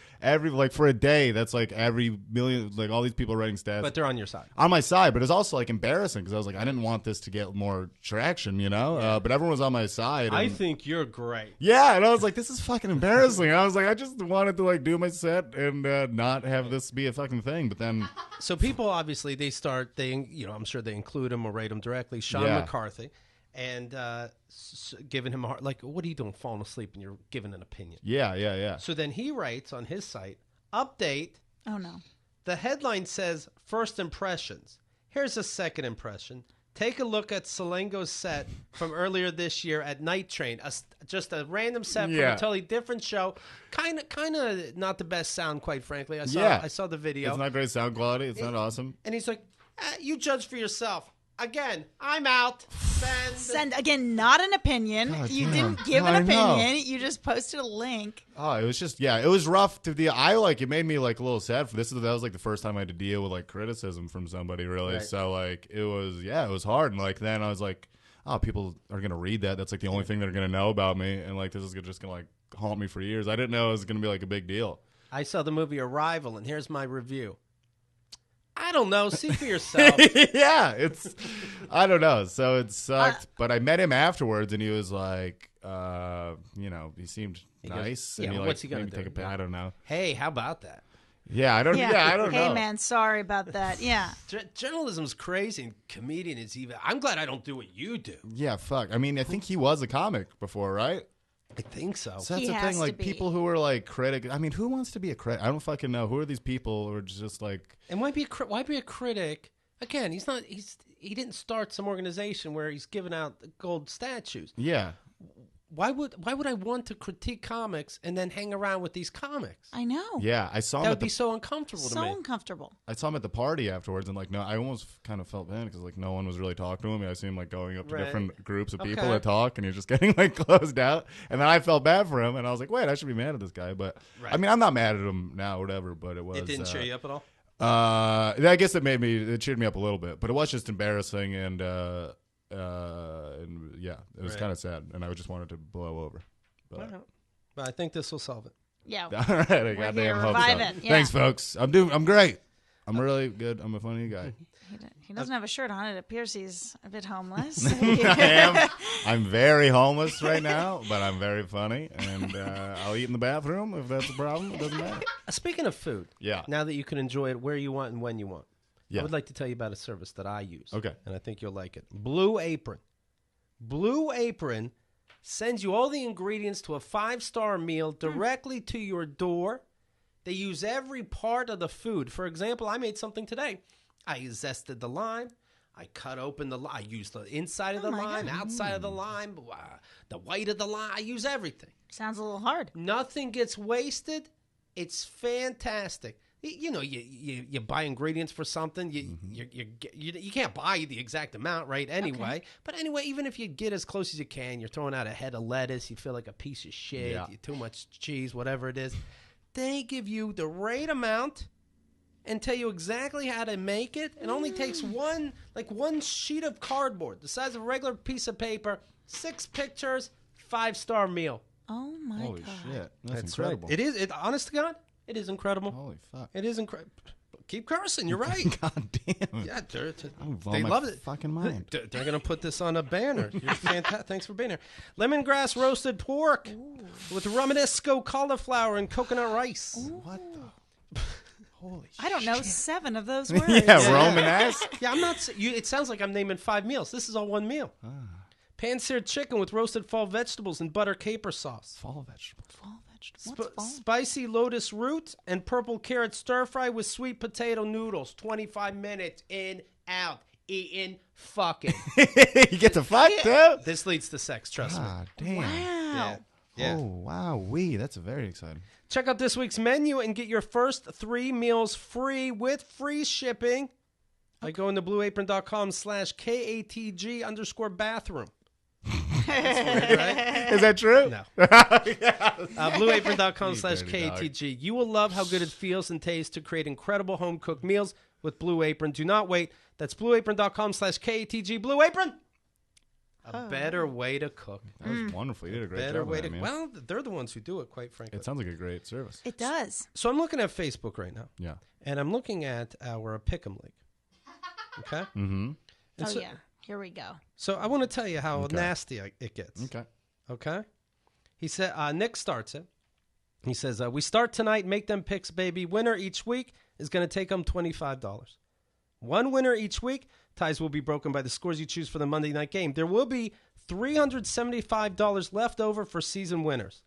C: for a day, that's like every million, like all these people writing stats.
A: But they're on your side.
C: On my side, but it's also like embarrassing because I was like, I didn't want this to get more traction, but everyone was on my side.
A: I think you're great.
C: Yeah, and I was like, this is fucking embarrassing. I was like, I just wanted to like do my set and not have this be a fucking thing. But then,
A: so people obviously I'm sure they include him or rate him directly. Sean McCarthy. And giving him a heart, like, what are you doing, falling asleep, and you're giving an opinion?
C: Yeah.
A: So then he writes on his site, update.
B: Oh, no.
A: The headline says, first impressions. Here's a second impression. Take a look at Salengo's set from earlier this year at Night Train. Just a random set from a totally different show. Kind of not the best sound, quite frankly. I saw the video.
C: It's not great sound quality. It's not awesome.
A: And he's like, you judge for yourself. Again, I'm out.
B: Send again, not an opinion. You didn't give an opinion. You just posted a link.
C: Oh, it was just it was rough to deal. It made me like a little sad for this. That was like the first time I had to deal with like criticism from somebody, really. Right. So like it was hard. And like then I was like, oh, people are gonna read that. That's like the only thing they're gonna know about me, and like this is just gonna like haunt me for years. I didn't know it was gonna be like a big deal.
A: I saw the movie Arrival, and here's my review. I don't know. See for yourself.
C: I don't know. So it sucked. But I met him afterwards, and he was like, he seemed nice. And
A: what's he going to do?
C: I don't know.
A: Hey, how about that?
C: Yeah, I don't know.
B: Hey, man, sorry about that. Yeah.
A: Journalism's crazy, and comedian is even. I'm glad I don't do what you do.
C: Yeah, fuck. I mean, I think he was a comic before, right?
A: I think so.
C: So that's the thing, like people who are like critic. I mean, who wants to be a critic? I don't fucking know. Who are these people who are just like?
A: And why be a critic? Again, he didn't start some organization where he's giving out gold statues.
C: Yeah.
A: Why would I want to critique comics and then hang around with these comics?
B: I know.
C: Yeah, I saw him.
A: That would be so uncomfortable to me.
B: So uncomfortable.
C: I saw him at the party afterwards, and like, no, I almost kind of felt bad because like no one was really talking to him. I see him like going up to different groups of people to talk, and you're just getting like closed out. And then I felt bad for him, and I was like, wait, I should be mad at this guy. But I mean, I'm not mad at him now, or whatever. But
A: it didn't cheer you up at all.
C: I guess it cheered me up a little bit, but it was just embarrassing and it was kind of sad, and I just wanted to blow over.
A: But I think this will solve it.
B: Yeah.
C: All right, I goddamn hope so.
B: Yeah.
C: Thanks, folks. I'm great. I'm really good. I'm a funny guy.
B: He doesn't have a shirt on. It appears he's a bit homeless.
C: I am. I'm very homeless right now, but I'm very funny, and I'll eat in the bathroom if that's a problem. It doesn't matter.
A: Speaking of food, now that you can enjoy it where you want and when you want, I would like to tell you about a service that I use.
C: Okay.
A: And I think you'll like it. Blue Apron. Blue Apron sends you all the ingredients to a 5-star meal directly to your door. They use every part of the food. For example, I made something today. I zested the lime. I cut open the lime. I used the inside of the lime, outside of the lime, the white of the lime. I use everything.
B: Sounds a little hard.
A: Nothing gets wasted. It's fantastic. You know, you buy ingredients for something. You can't buy the exact amount, right? Anyway, but anyway, even if you get as close as you can, you're throwing out a head of lettuce. You feel like a piece of shit. Yeah. Too much cheese, whatever it is. They give you the right amount and tell you exactly how to make it. It only takes one sheet of cardboard, the size of a regular piece of paper, 6 pictures, 5-star meal.
B: Oh my God!
C: Holy shit, that's incredible.
A: Right. It is. Honest to God. It is incredible.
C: Holy fuck.
A: It is incredible. Keep cursing. You're right.
C: God damn.
A: Yeah,
C: they love it. Fucking mind.
A: They're going to put this on a banner. You're fantastic. Thanks for being here. Lemongrass roasted pork with Romanesco cauliflower and coconut rice.
B: Ooh.
C: What the? Holy shit.
B: I don't know 7 of those words.
C: Romanesque?
A: Yeah, I'm not. It sounds like I'm naming 5 meals. This is all one meal. Pan-seared chicken with roasted fall vegetables and butter caper sauce.
C: Fall vegetables.
A: Spicy lotus root and purple carrot stir fry with sweet potato noodles. 25 minutes in, out. eating, fucking.
C: You get to fuck too?
A: This leads to sex, trust me.
C: Ah, damn.
B: Wow.
A: Yeah.
C: Oh, wow. That's very exciting.
A: Check out this week's menu and get your first 3 meals free with free shipping by going to blueapron.com/KATG_bathroom. That's weird, right?
C: Is that true?
A: No. Blueapron.com/KATG. You will love how good it feels and tastes to create incredible home-cooked meals with Blue Apron. Do not wait. That's blueapron.com/KATG. Blue Apron. A better way to cook.
C: That was wonderful. You did a great
A: Better
C: job
A: way
C: with that,
A: to.
C: man.
A: Well, they're the ones who do it, quite frankly.
C: It sounds like a great service.
B: It does.
A: So I'm looking at Facebook right now.
C: Yeah.
A: And I'm looking at our Pick'em League. Okay?
C: Mm-hmm.
B: Oh, yeah. Here we go.
A: So I want to tell you how
C: Okay.
A: nasty it gets.
C: Okay.
A: Okay? He said, Nick starts it. He says, we start tonight, make them picks, baby. Winner each week is going to take them $25. One winner each week. Ties will be broken by the scores you choose for the Monday night game. There will be $375 left over for season winners.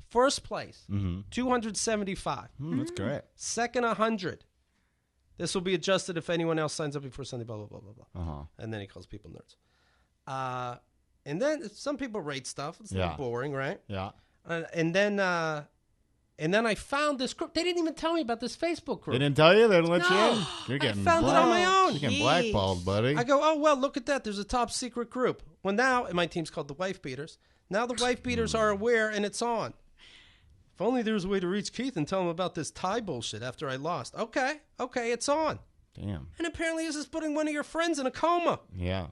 A: First place, $275.
C: That's great.
A: Second, $100. This will be adjusted if anyone else signs up before Sunday, blah, blah, blah, blah, blah.
C: Uh-huh.
A: And then he calls people nerds. And then some people rate stuff. It's a little boring, right?
C: Yeah.
A: And then I found this group. They didn't even tell me about this Facebook group.
C: They didn't tell you? They didn't let you in? You're getting
A: found it on my own.
C: You're getting blackballed, buddy.
A: I go, oh, well, look at that. There's a top secret group. Well, now, and my team's called the Wife Beaters. Now the Wife Beaters are aware, and it's on. If only there was a way to reach Keith and tell him about this tie bullshit after I lost. Okay, it's on.
C: Damn.
A: And apparently this is putting one of your friends in a coma.
C: Yeah.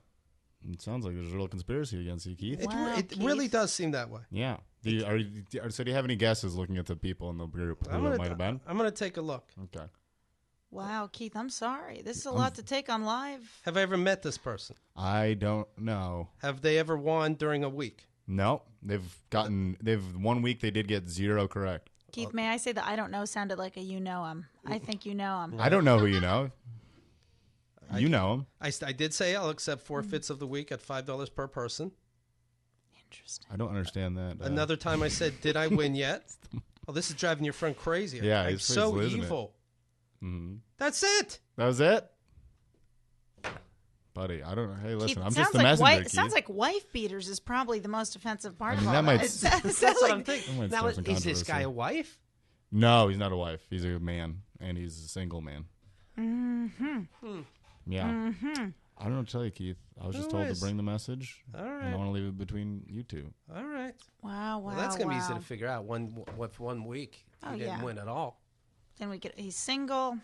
C: It sounds like there's a real conspiracy against you, Keith.
A: It really does seem that way.
C: Yeah. Do you have any guesses looking at the people in the group who it might have been?
A: I'm going to take a look.
C: Okay.
B: Wow, Keith, I'm sorry. This is a lot to take on live.
A: Have I ever met this person?
C: I don't know.
A: Have they ever won during a week?
C: No. 1 week they did get 0 correct.
B: Keith, may I say that I don't know sounded like a you know him. I think you know him.
C: I don't know who you know. You know him.
A: I did say I'll accept forfeits of the week at $5 per person.
B: Interesting.
C: I don't understand that.
A: Another time I said, did I win yet? Oh, this is driving your friend crazy.
C: Yeah,
A: I'm
C: he's
A: so
C: losing it.
A: evil.
C: Mm-hmm.
A: That's it.
C: That was it? Buddy, I don't know. Hey, listen,
B: Keith,
C: I'm just the messenger, Keith.
B: Sounds like wife beaters is probably the most offensive part of
C: that
B: all
C: might-
B: that.
A: That's what I'm thinking.
C: might
A: Now,
C: start some
A: is this guy
C: controversy.
A: a wife?
C: No, he's not a wife. He's a man, and he's a single man.
B: Mm-hmm.
C: Yeah.
B: Mm-hmm.
C: I don't know what to tell you, Keith. I was just
A: Who
C: told
A: is?
C: to bring the message.
A: All
C: And
A: right.
C: I want to leave it between you two.
A: All right.
B: Wow,
A: Well, that's going to be easy to figure out. One week,
B: Oh,
A: he didn't
B: yeah.
A: win at all.
B: Then he's single.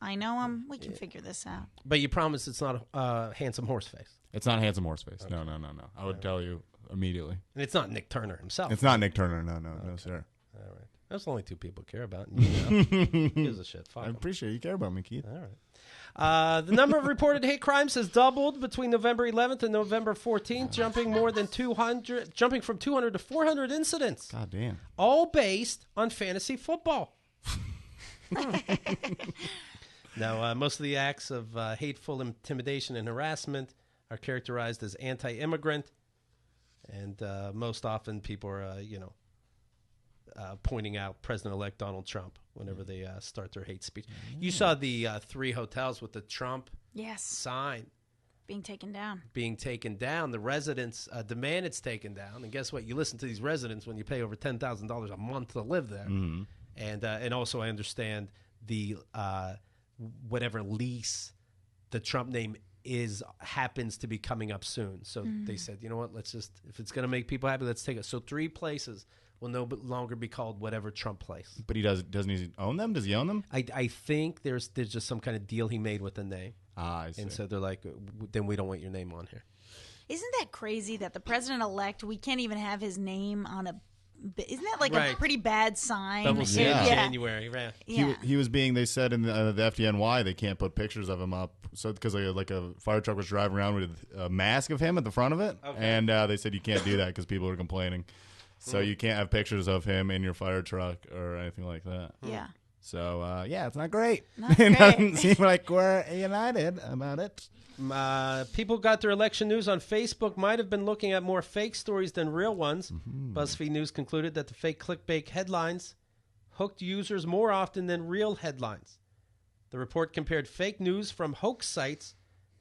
B: I know him. We can figure this out.
A: But you promise it's not a handsome horse face.
C: It's not Handsome Horseface. Okay. No. I would tell you immediately.
A: And it's not Nick Turner himself.
C: It's not Nick Turner. No, sir.
A: All right. That's only 2 people care about. You know. Who gives a shit? Fuck
C: I
A: 'em.
C: appreciate you care about me, Keith.
A: All right. The number of reported hate crimes has doubled between November 11th and November 14th, jumping from 200 to 400 incidents,
C: God damn.
A: all based on fantasy football. Now, most of the acts of hateful intimidation and harassment are characterized as anti-immigrant, and most often people are, pointing out President-elect Donald Trump whenever they start their hate speech. You saw the 3 hotels with the Trump
B: Yes.
A: sign
B: Being taken down.
A: The residents demand it's taken down. And guess what? You listen to these residents when you pay over $10,000 a month to live there.
C: Mm-hmm.
A: And also I understand the whatever lease the Trump name happens to be coming up soon. So they said, you know what? Let's just, if it's going to make people happy, let's take it. So 3 places will no longer be called whatever Trump place.
C: But doesn't he own them? Does he own them?
A: I think there's just some kind of deal he made with the name.
C: I see.
A: And so they're like, then we don't want your name on here.
B: Isn't that crazy that the president-elect, we can't even have his name on a... Isn't that like
A: Right.
B: a pretty bad sign?
A: But we'll see in
C: Yeah.
A: January, right?
B: Yeah.
C: He was being, they said in the FDNY, they can't put pictures of him up. So because like a fire truck was driving around with a mask of him at the front of it.
A: Okay.
C: And they said you can't do that because people are complaining. So you can't have pictures of him in your fire truck or anything like that.
B: Yeah.
C: So, it's not great.
B: Not
C: It
B: great.
C: doesn't seem like we're united about it.
A: People got their election news on Facebook might have been looking at more fake stories than real ones. BuzzFeed News concluded that the fake clickbait headlines hooked users more often than real headlines. The report compared fake news from hoax sites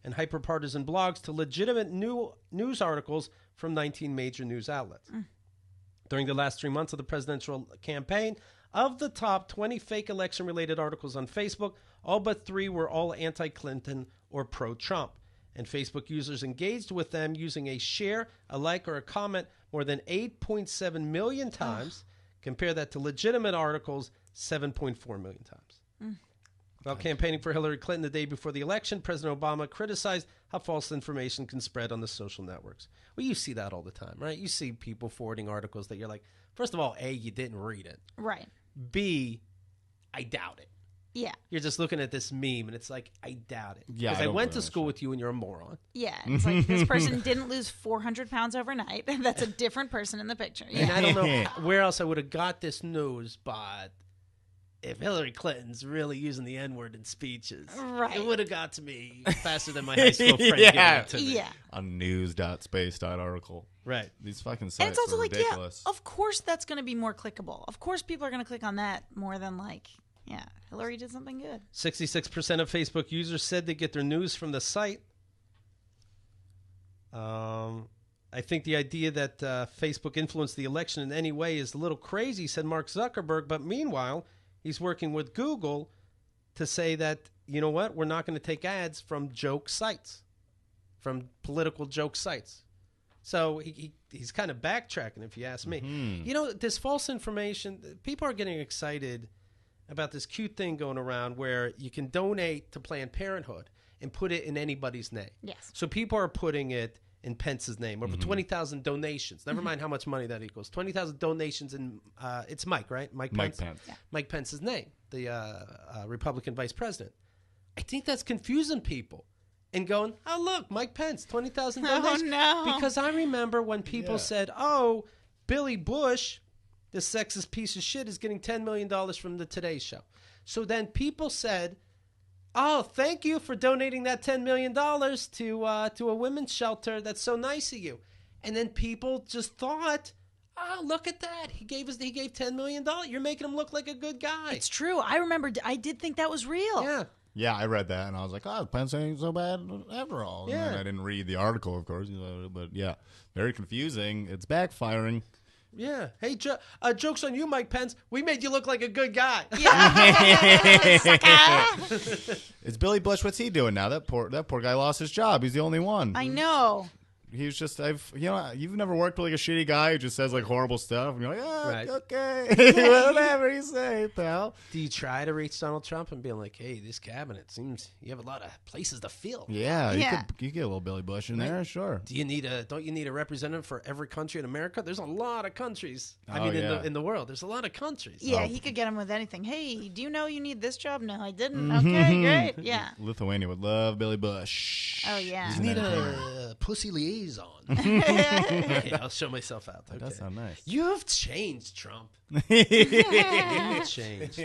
A: and hyperpartisan blogs to legitimate news articles from 19 major news outlets. During the last 3 months of the presidential campaign, of the top 20 fake election-related articles on Facebook, all but 3 were all anti-Clinton or pro-Trump. And Facebook users engaged with them using a share, a like, or a comment more than 8.7 million times. Compare that to legitimate articles, 7.4 million times. While campaigning for Hillary Clinton the day before the election, President Obama criticized how false information can spread on the social networks. Well, you see that all the time, right? You see people forwarding articles that you're like, first of all, A, you didn't read it.
B: Right.
A: B, I doubt it.
B: Yeah.
A: You're just looking at this meme, and it's like, I doubt it.
C: Yeah,
A: because I went to school with you, and you're a moron.
B: Yeah. It's like this person didn't lose 400 pounds overnight. That's a different person in the picture. Yeah.
A: And I don't know where else I would have got this news, but if Hillary Clinton's really using the N-word in speeches, it would have got to me faster than my high school friend giving it to me.
B: Yeah.
C: A news.space.article.
A: Right.
C: These fucking sites
B: And it's also
C: are
B: like,
C: ridiculous.
B: yeah, of course that's going to be more clickable. Of course people are going to click on that more than like, yeah, Hillary did something good.
A: 66% of Facebook users said they get their news from the site. I think the idea that Facebook influenced the election in any way is a little crazy, said Mark Zuckerberg. But meanwhile, he's working with Google to say that, you know what, we're not going to take ads from joke sites, from political joke sites. So he's kind of backtracking, if you ask me. You know, this false information, people are getting excited about this cute thing going around where you can donate to Planned Parenthood and put it in anybody's name.
B: Yes.
A: So people are putting it in Pence's name, over 20,000 donations. Never mind how much money that equals. 20,000 donations in, it's Mike, right? Mike Pence.
C: Yeah.
A: Mike Pence's name, the Republican vice president. I think that's confusing people and going, oh, look, Mike Pence, 20,000 donations.
B: Oh, no.
A: Because I remember when people said, oh, Billy Bush, the sexist piece of shit, is getting $10 million from the Today Show. So then people said, oh, thank you for donating that $10 million to a women's shelter. That's so nice of you. And then people just thought, oh, look at that. He gave $10 million. You're making him look like a good guy.
B: It's true. I remember, I did think that was real.
A: Yeah.
C: Yeah, I read that, and I was like, oh, Pence ain't so bad after all.
A: Yeah.
C: And then I didn't read the article, of course. But, yeah, very confusing. It's backfiring.
A: Yeah. Hey, joke's on you, Mike Pence. We made you look like a good guy.
C: It's Billy Bush. What's he doing now? That poor guy lost his job. He's the only one.
B: I know.
C: He was just, you've never worked with like a shitty guy who just says like horrible stuff. And you're like, oh,
A: Right.
C: okay. Whatever you say, pal.
A: Do you try to reach Donald Trump and be like, hey, this cabinet seems you have a lot of places to fill?
C: Yeah,
B: Yeah.
C: You could get a little Billy Bush in there, sure.
A: Don't you need a representative for every country in America? There's a lot of countries.
C: Oh, yeah.
A: in the world, there's a lot of countries.
B: Yeah, he could get him with anything. Hey, do you know you need this job? No, I didn't. Okay, great. Yeah.
C: Lithuania would love Billy Bush.
B: Oh, yeah.
A: You need a pussy liaison. Okay, I'll show myself out. Okay.
C: That sounds nice.
A: You've changed, Trump. You've changed.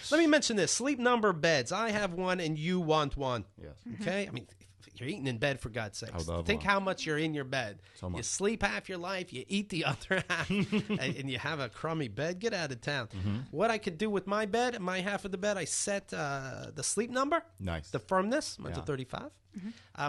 A: Let me mention this. Sleep number beds. I have one and you want one.
C: Yes.
A: Okay? I mean, you're eating in bed, for God's sake. Think
C: one.
A: how much you're in your bed.
C: So much.
A: You sleep half your life, you eat the other half, and you have a crummy bed. Get out of town. What I could do with my bed, my half of the bed, I set the sleep number.
C: Nice.
A: The firmness. Mine's a 35.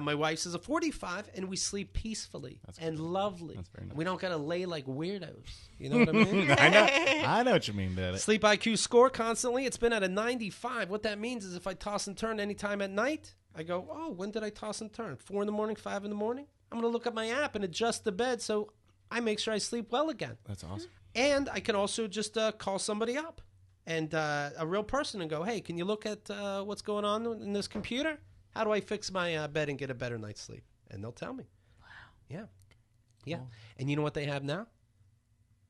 A: My wife's is a 45, and we sleep peacefully and lovely.
C: That's very nice.
A: We don't got to lay like weirdos. You know what I mean?
C: I know what you mean, Daddy.
A: Sleep IQ score constantly. It's been at a 95. What that means is if I toss and turn anytime at night, I go, oh, when did I toss and turn? 4 in the morning, 5 in the morning? I'm going to look at my app and adjust the bed so I make sure I sleep well again.
C: That's awesome.
A: And I can also just call somebody up and a real person and go, hey, can you look at what's going on in this computer? How do I fix my bed and get a better night's sleep? And they'll tell me. Wow. Yeah. Yeah. Cool. And you know what they have now?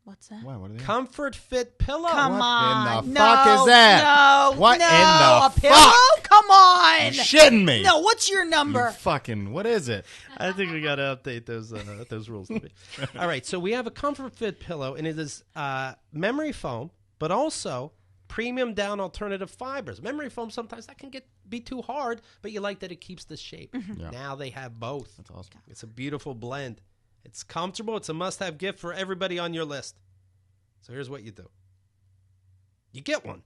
B: What's that?
C: Wow, what are they?
A: Comfort Fit pillow.
B: Come on.
C: in the fuck is that?
B: No.
C: What
B: no,
C: in the
B: a pillow? Come on.
C: You shitting me.
B: No, what's your number?
C: What is it?
A: I think we got to update those rules. All right, so we have a Comfort Fit pillow, and it is memory foam, but also premium down alternative fibers. Memory foam, sometimes that can be too hard, but you like that it keeps the shape.
C: Yeah.
A: Now they have both.
C: That's awesome.
A: It's a beautiful blend. It's comfortable. It's a must-have gift for everybody on your list. So here's what you do. You get one.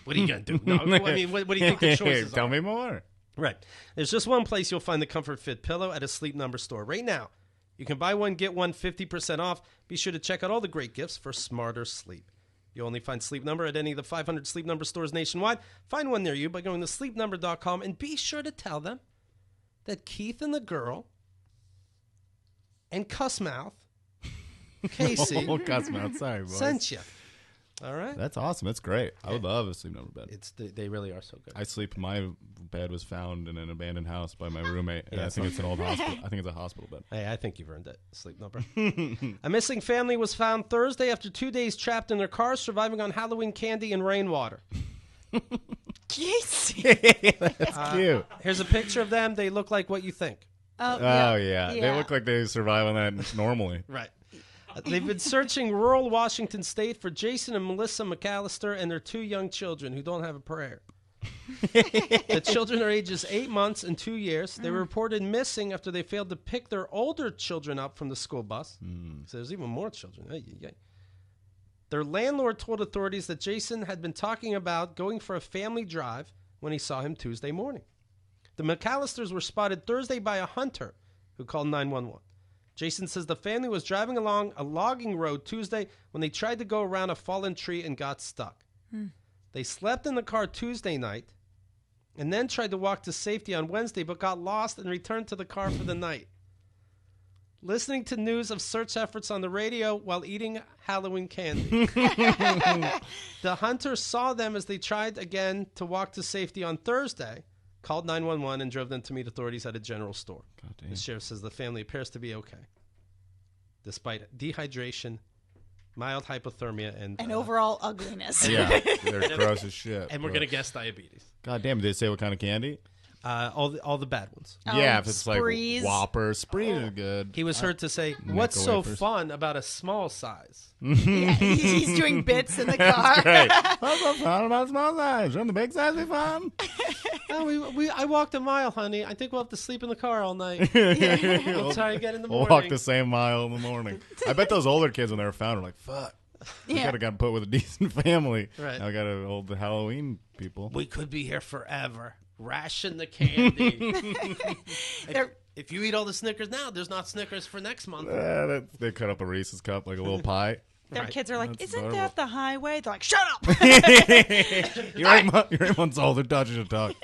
A: What are you going to do? No, I mean, what do you think the choices
C: Tell
A: are?
C: me more.
A: Right. There's just one place you'll find the Comfort Fit pillow at a Sleep Number store. Right now, you can buy one, get one 50% off. Be sure to check out all the great gifts for smarter sleep. You'll only find Sleep Number at any of the 500 Sleep Number stores nationwide. Find one near you by going to sleepnumber.com and be sure to tell them that Keith and the girl and Cussmouth, Casey,
C: Cussmouth, sorry, boys.
A: sent you. All right.
C: That's awesome. That's great. I would love a Sleep Number bed.
A: They really are so good.
C: My bed was found in an abandoned house by my roommate, and I think it's an old hospital. I think it's a hospital bed.
A: Hey, I think you've earned it. Sleep Number. A missing family was found Thursday after 2 days trapped in their car, surviving on Halloween candy and rainwater.
B: Casey.
C: That's cute.
A: Here's a picture of them. They look like what you think.
C: Oh, yeah. They look like they survive on that normally.
A: Right. They've been searching rural Washington State for Jason and Melissa McAllister and their 2 young children who don't have a prayer. The children are ages 8 months and 2 years. They were reported missing after they failed to pick their older children up from the school bus. So there's even more children. Their landlord told authorities that Jason had been talking about going for a family drive when he saw him Tuesday morning. The McAllisters were spotted Thursday by a hunter who called 911. Jason says the family was driving along a logging road Tuesday when they tried to go around a fallen tree and got stuck. They slept in the car Tuesday night and then tried to walk to safety on Wednesday but got lost and returned to the car for the night. Listening to news of search efforts on the radio while eating Halloween candy. The hunter saw them as they tried again to walk to safety on Thursday, called 911, and drove them to meet authorities at a general store. The sheriff says the family appears to be okay, despite dehydration, mild hypothermia, and
B: overall ugliness.
C: Yeah, they're gross as shit.
A: And we're going to guess diabetes.
C: God damn, did they say what kind of candy?
A: All the bad ones.
C: Yeah, if it's
B: Sprees.
C: like Whopper, Spree is good.
A: He was heard to say, "What's so fun about a small size?"
B: Yeah, he's doing bits in the car.
C: Great. What's so fun about small size? Shouldn't the big size be fun?
A: I walked a mile, honey. I think we'll have to sleep in the car all night. We'll try again in the morning.
C: We'll walk the same mile in the morning. I bet those older kids when they were found were like, "Fuck." We could have gotten put with a decent family.
A: Right.
C: Now I got to hold the Halloween people.
A: We could be here forever. Ration the candy. If you eat all the Snickers now, there's not Snickers for next month.
C: They cut up a Reese's cup like a little pie.
B: Their kids are like,
C: That's
B: "Isn't
C: adorable.
B: that the highway?" They're like, "Shut up."
C: You're 8 months old. They're touching a talk.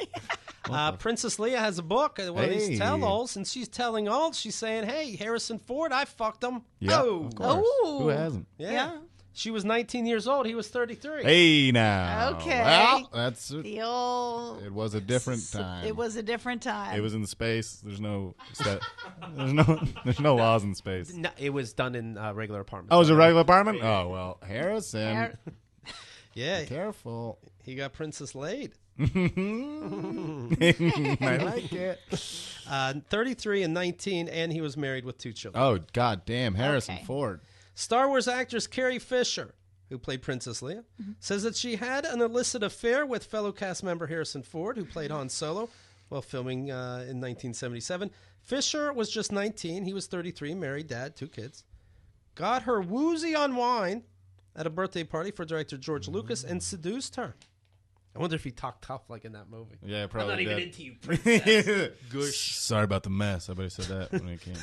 A: Princess Leia has a book, one of these tell-alls, and she's telling all. She's saying, "Hey, Harrison Ford, I fucked him."
C: Yeah,
A: oh,
C: of course.
B: Oh.
C: Who hasn't?
A: yeah. She was 19 years old. He was 33.
C: Hey, now.
B: Okay.
C: Well, that's it.
B: The old.
C: It was a different time.
B: It was a different time.
C: It was in space. There's no there's no laws in space.
A: No, it was done in regular apartments.
C: Oh, it was a regular apartment? Oh, well, Harrison.
A: Yeah.
C: Be careful.
A: He got Princess laid.
C: I like it.
A: 33 and 19, and he was married with 2 children.
C: Oh, god damn, Harrison Ford.
A: Star Wars actress Carrie Fisher, who played Princess Leia, says that she had an illicit affair with fellow cast member Harrison Ford, who played Han Solo while filming in 1977. Fisher was just 19. He was 33, married, dad, 2 kids. Got her woozy on wine at a birthday party for director George Lucas and seduced her. I wonder if he talked tough like in that movie.
C: Yeah, probably.
A: I'm not
C: did.
A: even into you, princess.
C: Gush. Sorry about the mess. I bet he said that when he came.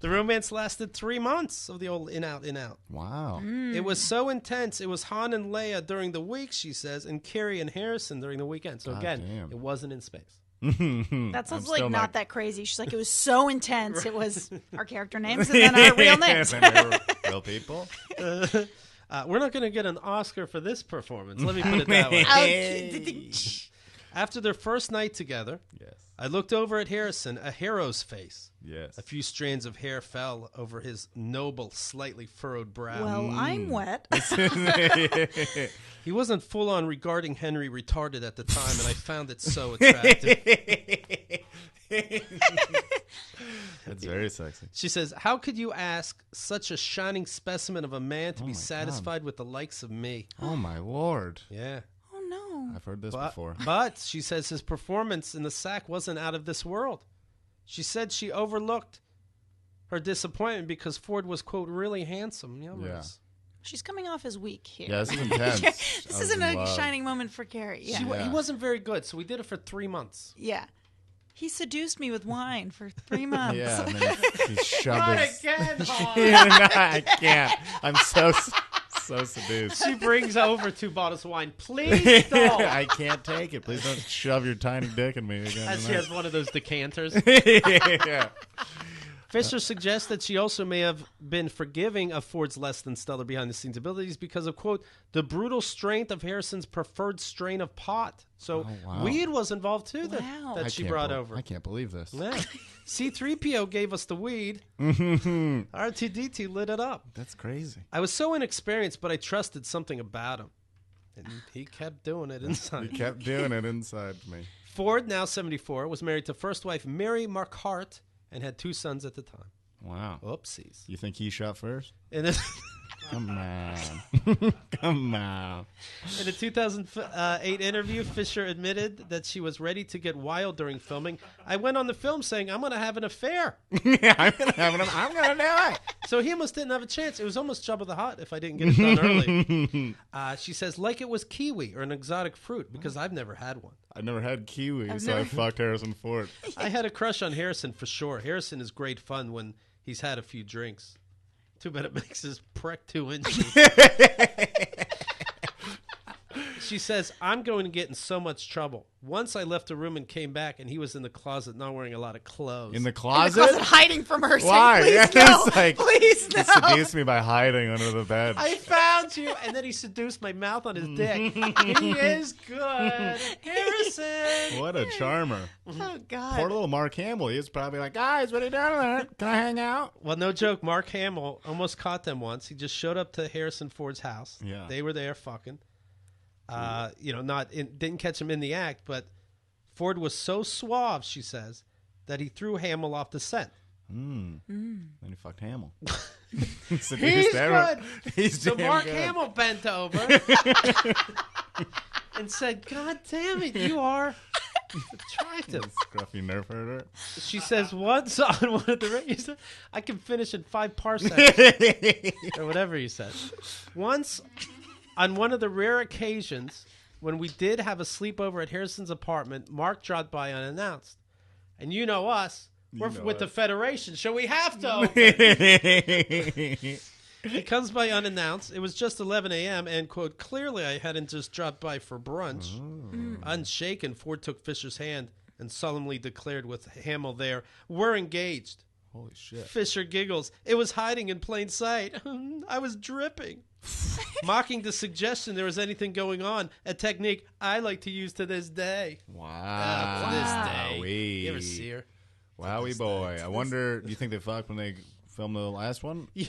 A: The romance lasted 3 months of the old in-out.
C: Wow.
A: It was so intense. It was Han and Leia during the week, she says, and Carrie and Harrison during the weekend. So again, it wasn't in space.
B: That sounds like not that crazy. She's like, it was so intense. Right. It was our character names and then our real names.
C: And they were real people.
A: We're not going to get an Oscar for this performance. Let me put it that way. After their first night together, I looked over at Harrison, a hero's face.
C: Yes.
A: A few strands of hair fell over his noble, slightly furrowed brow.
B: Well, I'm wet.
A: He wasn't full on regarding Henry retarded at the time, and I found it so attractive.
C: That's very sexy.
A: She says, "How could you ask such a shining specimen of a man to be satisfied with the likes of me?"
C: Oh, my Lord.
A: Yeah.
B: Oh, no.
C: I've heard this before.
A: But she says his performance in the sack wasn't out of this world. She said she overlooked her disappointment because Ford was, quote, really handsome.
C: Yeah.
B: She's coming off as weak here.
C: Yeah, this is intense.
B: This isn't a shining moment for Carrie. Yeah.
A: He wasn't very good, so we did it for 3 months.
B: Yeah. He seduced me with wine for 3 months.
C: Yeah, and then he shoved
A: Not
C: his...
A: again, Hawk.
C: No, I can't. I'm so seduced.
A: She brings over 2 bottles of wine. Please don't.
C: I can't take it. Please don't shove your tiny dick in me again.
A: As she has one of those decanters.
C: Yeah.
A: Fisher suggests that she also may have been forgiving of Ford's less than stellar behind-the-scenes abilities because of, quote, the brutal strength of Harrison's preferred strain of pot. So weed was involved, too, that she brought over.
C: I can't believe this.
A: Yeah. C-3PO gave us the weed. R2-D2 lit it up.
C: That's crazy.
A: I was so inexperienced, but I trusted something about him. And he kept doing it inside.
C: He kept doing it inside me.
A: Ford, now 74, was married to first wife Mary Marquardt and had 2 sons at the time.
C: Wow.
A: Oopsies.
C: You think he shot first?
A: And then
C: Come on. Come on.
A: in a 2008 interview, Fisher admitted that she was ready to get wild during filming. I went on the film saying, I'm going to have an affair.
C: Yeah, I'm going to do it.
A: So he almost didn't have a chance. It was almost Jabba the Hutt if I didn't get it done early. She says, like it was kiwi or an exotic fruit, because I've never had one.
C: I never had kiwi, I fucked Harrison Ford.
A: I had a crush on Harrison for sure. Harrison is great fun when he's had a few drinks. Too bad it makes his prick 2 inches. She says, I'm going to get in so much trouble. Once I left the room and came back, and he was in the closet not wearing a lot of clothes.
C: In the closet?
B: In the closet hiding from her.
C: Why?
B: Saying, please no.
C: Like,
B: please no.
C: He seduced me by hiding under the bed.
A: I found you. And then he seduced my mouth on his dick. He is good. Harrison.
C: What a charmer.
B: Oh, God.
C: Poor little Mark Hamill. He was probably like, guys, what are you doing there? Can I hang out?
A: Well, no joke. Mark Hamill almost caught them once. He just showed up to Harrison Ford's house.
C: Yeah.
A: They were there fucking. Didn't catch him in the act, but Ford was so suave, she says, that he threw Hamill off the set.
C: Then he fucked Hamill.
A: He's good.
C: He's
A: so Mark
C: good.
A: Hamill bent over and said, God damn it, you are attractive.
C: Scruffy nerf herder.
A: She says, once on one of the radios, I can finish in 5 parsecs. Or whatever he said. Once, on one of the rare occasions when we did have a sleepover at Harrison's apartment, Mark dropped by unannounced. And you know us. We're with the Federation, so we have to open. He comes by unannounced. It was just 11 a.m. and, quote, clearly I hadn't just dropped by for brunch. Unshaken, Ford took Fisher's hand and solemnly declared with Hamill there, we're engaged.
C: Holy shit.
A: Fisher giggles. It was hiding in plain sight. I was dripping. Mocking the suggestion there was anything going on, a technique I like to use to this day.
C: Wow.
A: To this day. You ever see her?
C: Wowie boy. I wonder, do you think they fucked when they filmed the last one?
A: Yeah.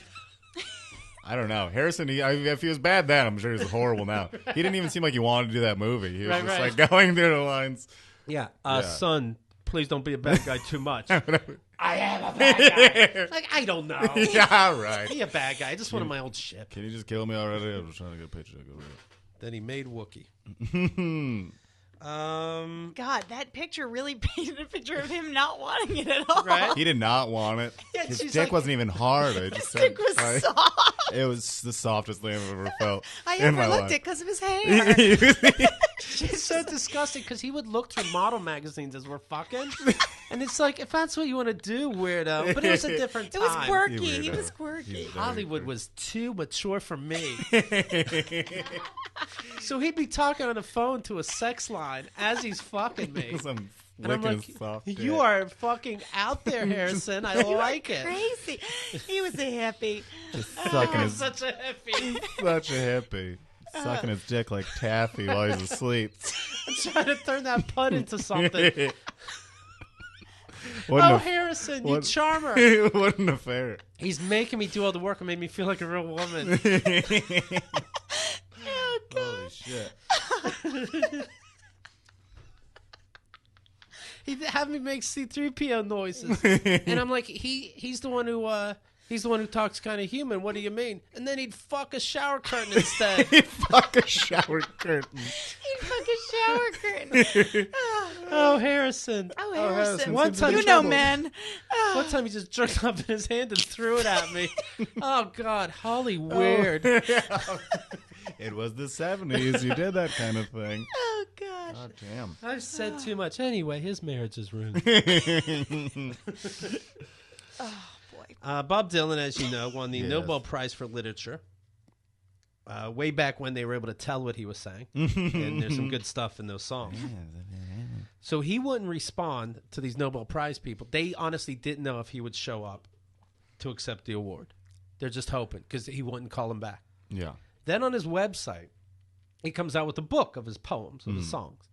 C: I don't know. Harrison, if he was bad then, I'm sure he's horrible now. He didn't even seem like he wanted to do that movie. He was just like going through the lines.
A: Yeah. Son, please don't be a bad guy too much. I am a bad guy. Like, I don't know.
C: Yeah, right.
A: Be a bad guy. Just one of my old ship.
C: Can you just kill me already? I'm just trying to get a paycheck over here.
A: Then he made Wookiee.
B: God, that picture really painted a picture of him not wanting it at all.
A: Right?
C: He did not want it.
A: Yeah,
C: His
A: she's
C: dick
A: like-
C: wasn't even hard.
B: His dick was soft.
C: It was the softest thing I've ever felt.
B: I
C: in my
B: overlooked
C: life.
B: it because of his hair.
A: It's so disgusting because he would look through model magazines as we're fucking. And it's like, if that's what you want to do, weirdo. But it was a different time.
B: It was quirky.
C: You
B: He
C: weirdo.
B: was quirky.
A: Hollywood was too mature for me. So he'd be talking on the phone to a sex line as he's fucking me.
C: Some
A: And I'm
C: licking
A: like,
C: soft dick.
A: you are fucking out there, Harrison. I like it.
B: Crazy. He was a hippie.
C: Just sucking his,
A: Such a hippie.
C: such a hippie. Sucking his dick like taffy while he's asleep.
A: I'm trying to turn that putt into something.
C: What
A: Oh,
C: an
A: Harrison, you
C: what-
A: charmer.
C: what an affair.
A: He's making me do all the work and made me feel like a real woman.
B: Oh, God.
C: Holy shit.
A: He'd have me make C-3PO noises. And I'm like, he's the one who talks kind of human. What do you mean? And then he'd fuck a shower curtain instead.
C: Fuck a shower curtain.
B: He'd fuck a shower curtain.
A: Oh, Harrison.
B: Oh, Harrison.
A: One time,
B: you know, man.
A: One time he just jerked up in his hand and threw it at me. Oh, God. Holly weird.
C: It was the 70s. You did that kind of thing.
B: Oh, gosh.
C: God damn.
A: I've said too much. Anyway, his marriage is ruined.
B: Oh, boy.
A: Bob Dylan, as you know, won the Nobel Prize for Literature. Way back when they were able to tell what he was saying. And there's some good stuff in those songs. So he wouldn't respond to these Nobel Prize people. They honestly didn't know if he would show up to accept the award. They're just hoping because he wouldn't call them back.
C: Yeah.
A: Then on his website, he comes out with a book of his poems, of his songs.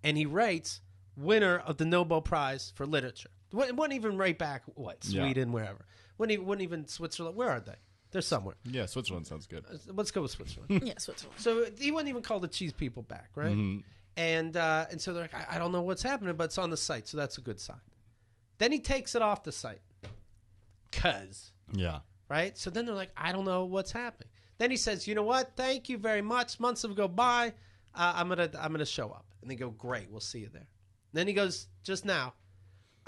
A: And he writes, winner of the Nobel Prize for Literature. Wouldn't even write back, Sweden, wherever. Wouldn't even Switzerland. Where are they? They're somewhere.
C: Yeah, Switzerland sounds good.
A: Let's go with Switzerland.
B: Yeah, Switzerland.
A: So he wouldn't even call the cheese people back, right? Mm-hmm. And so they're like, I don't know what's happening, but it's on the site, so that's a good sign. Then he takes it off the site.
C: Yeah.
A: Right? So then they're like, I don't know what's happening. Then he says, you know what? Thank you very much. Months have go by. I'm gonna show up. And they go, great. We'll see you there. And then he goes, just now,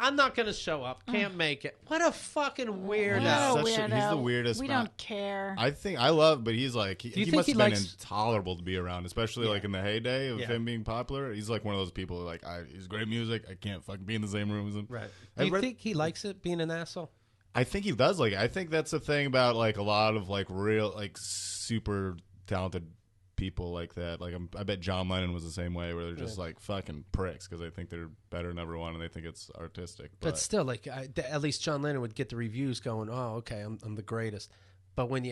A: I'm not going to show up. Can't make it. What a fucking weirdo.
C: He's the weirdest.
B: We don't care.
C: I think I love, but he's like, he must have been intolerable to be around, especially like in the heyday of him being popular. He's like one of those people like, he's great music. I can't fucking be in the same room as him.
A: Right. Do you think he likes it being an asshole?
C: I think he does like it. I think that's the thing about like a lot of like real, like super talented people like that. Like I bet John Lennon was the same way, where they're just like fucking pricks because they think they're better than everyone and they think it's artistic.
A: But still, like at least John Lennon would get the reviews going, oh, okay, I'm the greatest. But when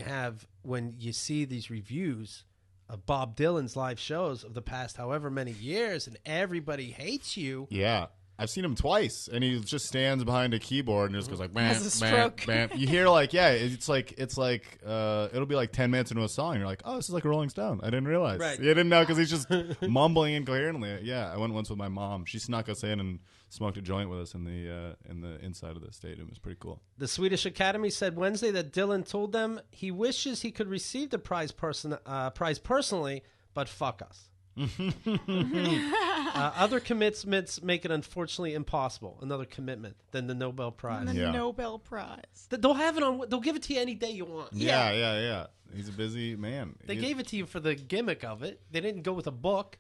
A: you see these reviews of Bob Dylan's live shows of the past however many years and everybody hates you.
C: Yeah. I've seen him twice, and he just stands behind a keyboard and just goes like, bam,
B: has a stroke.
C: bam, bam. You hear like, it's like it'll be like 10 minutes into a song, and you're like, oh, this is like a Rolling Stone. I didn't realize.
A: Right.
C: You didn't know because he's just mumbling incoherently. Yeah, I went once with my mom. She snuck us in and smoked a joint with us in the inside of the stadium. It was pretty cool.
A: The Swedish Academy said Wednesday that Dylan told them he wishes he could receive the prize personally, but fuck us. Other commitments make it unfortunately impossible. Another commitment than the Nobel Prize.
B: The Nobel Prize.
A: They'll have it on. They'll give it to you any day you want.
C: Yeah. He's a busy man.
A: They gave it to you for the gimmick of it. They didn't go with a book.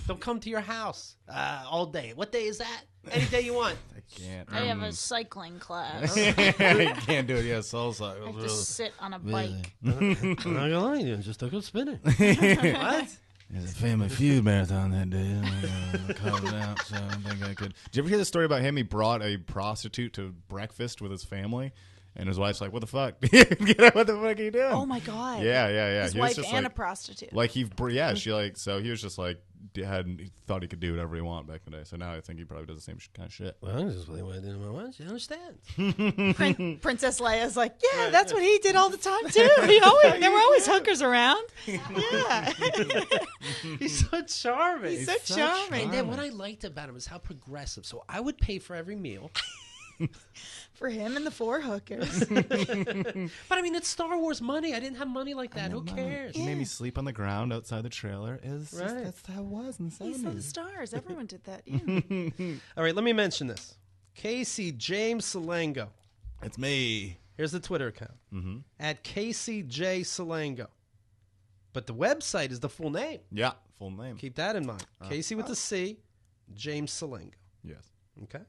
A: They'll come to your house all day. What day is that? Any day you want.
C: I can't.
B: I have a cycling class.
C: I can't do it. Yeah, soul
B: I have to sit on a bike.
A: I'm not gonna lie to you. Just took up spinning. What?
C: There's a Family Feud marathon that day. I cut it out, so I don't think I could. Did you ever hear the story about him? He brought a prostitute to breakfast with his family, and his wife's like, "What the fuck? What the fuck are you doing?"
B: Oh my god!
C: Yeah.
B: His wife and a prostitute.
C: Like she so he was just like he thought he could do whatever he wanted back in the day. So now I think he probably does the same kind of shit.
A: Well, this is what he wanted to do to my wife. She understands.
B: Princess Leia's like, yeah, that's what he did all the time too. There were always hookers around. Yeah.
A: He's so charming.
B: He's so charming.
A: And then what I liked about him is how progressive. So I would pay for every meal.
B: For him and the 4 hookers.
A: But I mean, it's Star Wars money. I didn't have money like that. Who cares?
C: He made me sleep on the ground outside the trailer. That's how it was in the 70s.
B: He saw the stars. Everyone did that. Yeah.
A: All right, let me mention this. Casey James Salengo.
C: It's me.
A: Here's the Twitter account. At Casey J. Salengo. But the website is the full name.
C: Yeah, full name.
A: Keep that in mind. Casey with a C, James Salengo.
C: Yes.
A: Okay.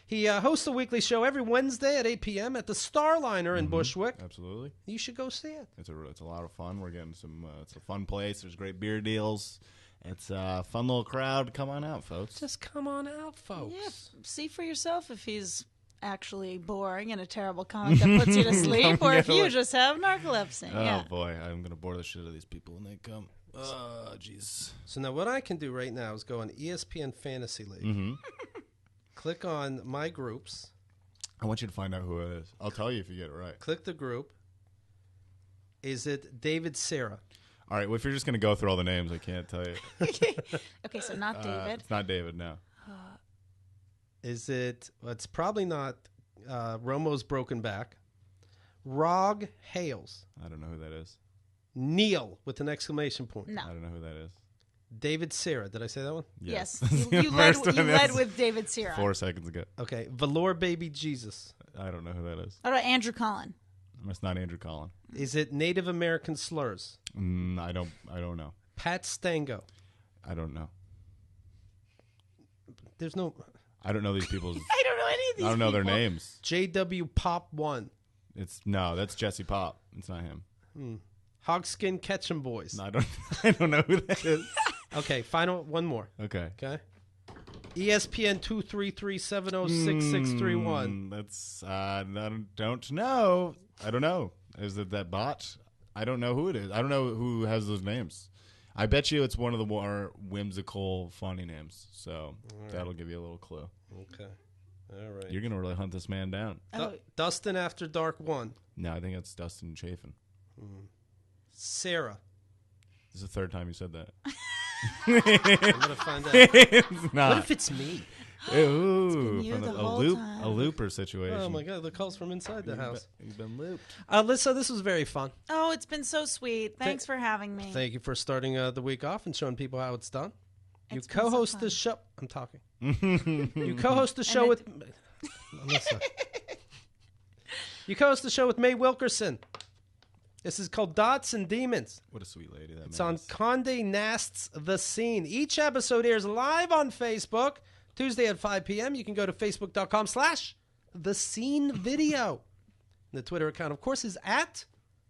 A: He hosts a weekly show every Wednesday at 8 p.m. at the Starliner in Bushwick.
C: Absolutely.
A: You should go see it.
C: It's a lot of fun. We're getting some. It's a fun place. There's great beer deals. It's a fun little crowd. Come on out, folks.
A: Just come on out, folks.
B: Yeah, see for yourself if he's actually boring and a terrible comic that puts you to sleep, or if you just have narcolepsy.
C: Oh boy, I'm gonna bore the shit out of these people when they come. Oh jeez.
A: So now what I can do right now is go on ESPN Fantasy League. Click on my groups.
C: I want you to find out who it is. I'll tell you if you get it right.
A: Click the group. Is it David Sarah?
C: All right. Well, if you're just going to go through all the names, I can't tell you.
B: Okay, so not David.
C: It's not David, no.
A: Is it? Well, it's probably not Romo's Broken Back. Rog Hales.
C: I don't know who that is.
A: Neil with an exclamation point.
B: No.
C: I don't know who that is.
A: David Sera. Did I say that one?
B: Yes. You led with David Sera.
C: 4 seconds ago.
A: Okay. Velour Baby Jesus.
C: I don't know who that is.
B: What about Andrew Collin?
C: It's not Andrew Collin.
A: Is it Native American slurs?
C: I don't know.
A: Pat Stango.
C: I don't know.
A: There's no...
C: I don't know these people's...
B: I don't know any of these
C: I don't know their
B: people.
C: names.
A: JW Pop 1.
C: That's Jesse Pop. It's not him.
A: Hogskin Ketchum Boys.
C: No, I don't know who that is.
A: Okay, final one more.
C: Okay.
A: ESPN 233-706631.
C: That's I don't know. I don't know. Is it that bot? I don't know who it is. I don't know who has those names. I bet you it's one of the more whimsical, funny names. So that'll give you a little clue.
A: Okay. All right.
C: You're gonna really hunt this man down.
A: Dustin After Dark 1.
C: No, I think it's Dustin Chafin.
A: Sarah.
C: This is the third time you said that.
A: I'm gonna find out.
C: It's not.
A: What if it's me?
C: Ooh,
B: you
C: from
B: the
C: a
B: whole time.
C: looper situation.
A: Oh my God! The calls from inside the house.
C: You've been looped.
A: Alyssa, this was very fun.
B: Oh, it's been so sweet. Thanks for having me.
A: Thank you for starting the week off and showing people how it's done. You
B: It's been so
A: co-host
B: fun.
A: the show. I'm talking. You co-host the show with Alyssa. You co-host the show with Mae Wilkerson. This is called Dots and Demons.
C: What a sweet lady that
A: It's on Condé Nast's The Scene. Each episode airs live on Facebook, Tuesday at 5 p.m. You can go to facebook.com/The Scene Video. The Twitter account, of course, is at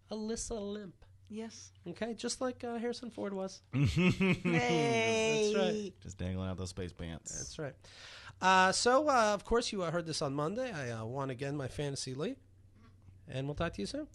A: Alyssa Limp.
B: Yes.
A: Okay, just like Harrison Ford was.
B: Hey.
A: That's right.
C: Just dangling out those space pants.
A: That's right. Of course, you heard this on Monday. I won again my fantasy league. And we'll talk to you soon.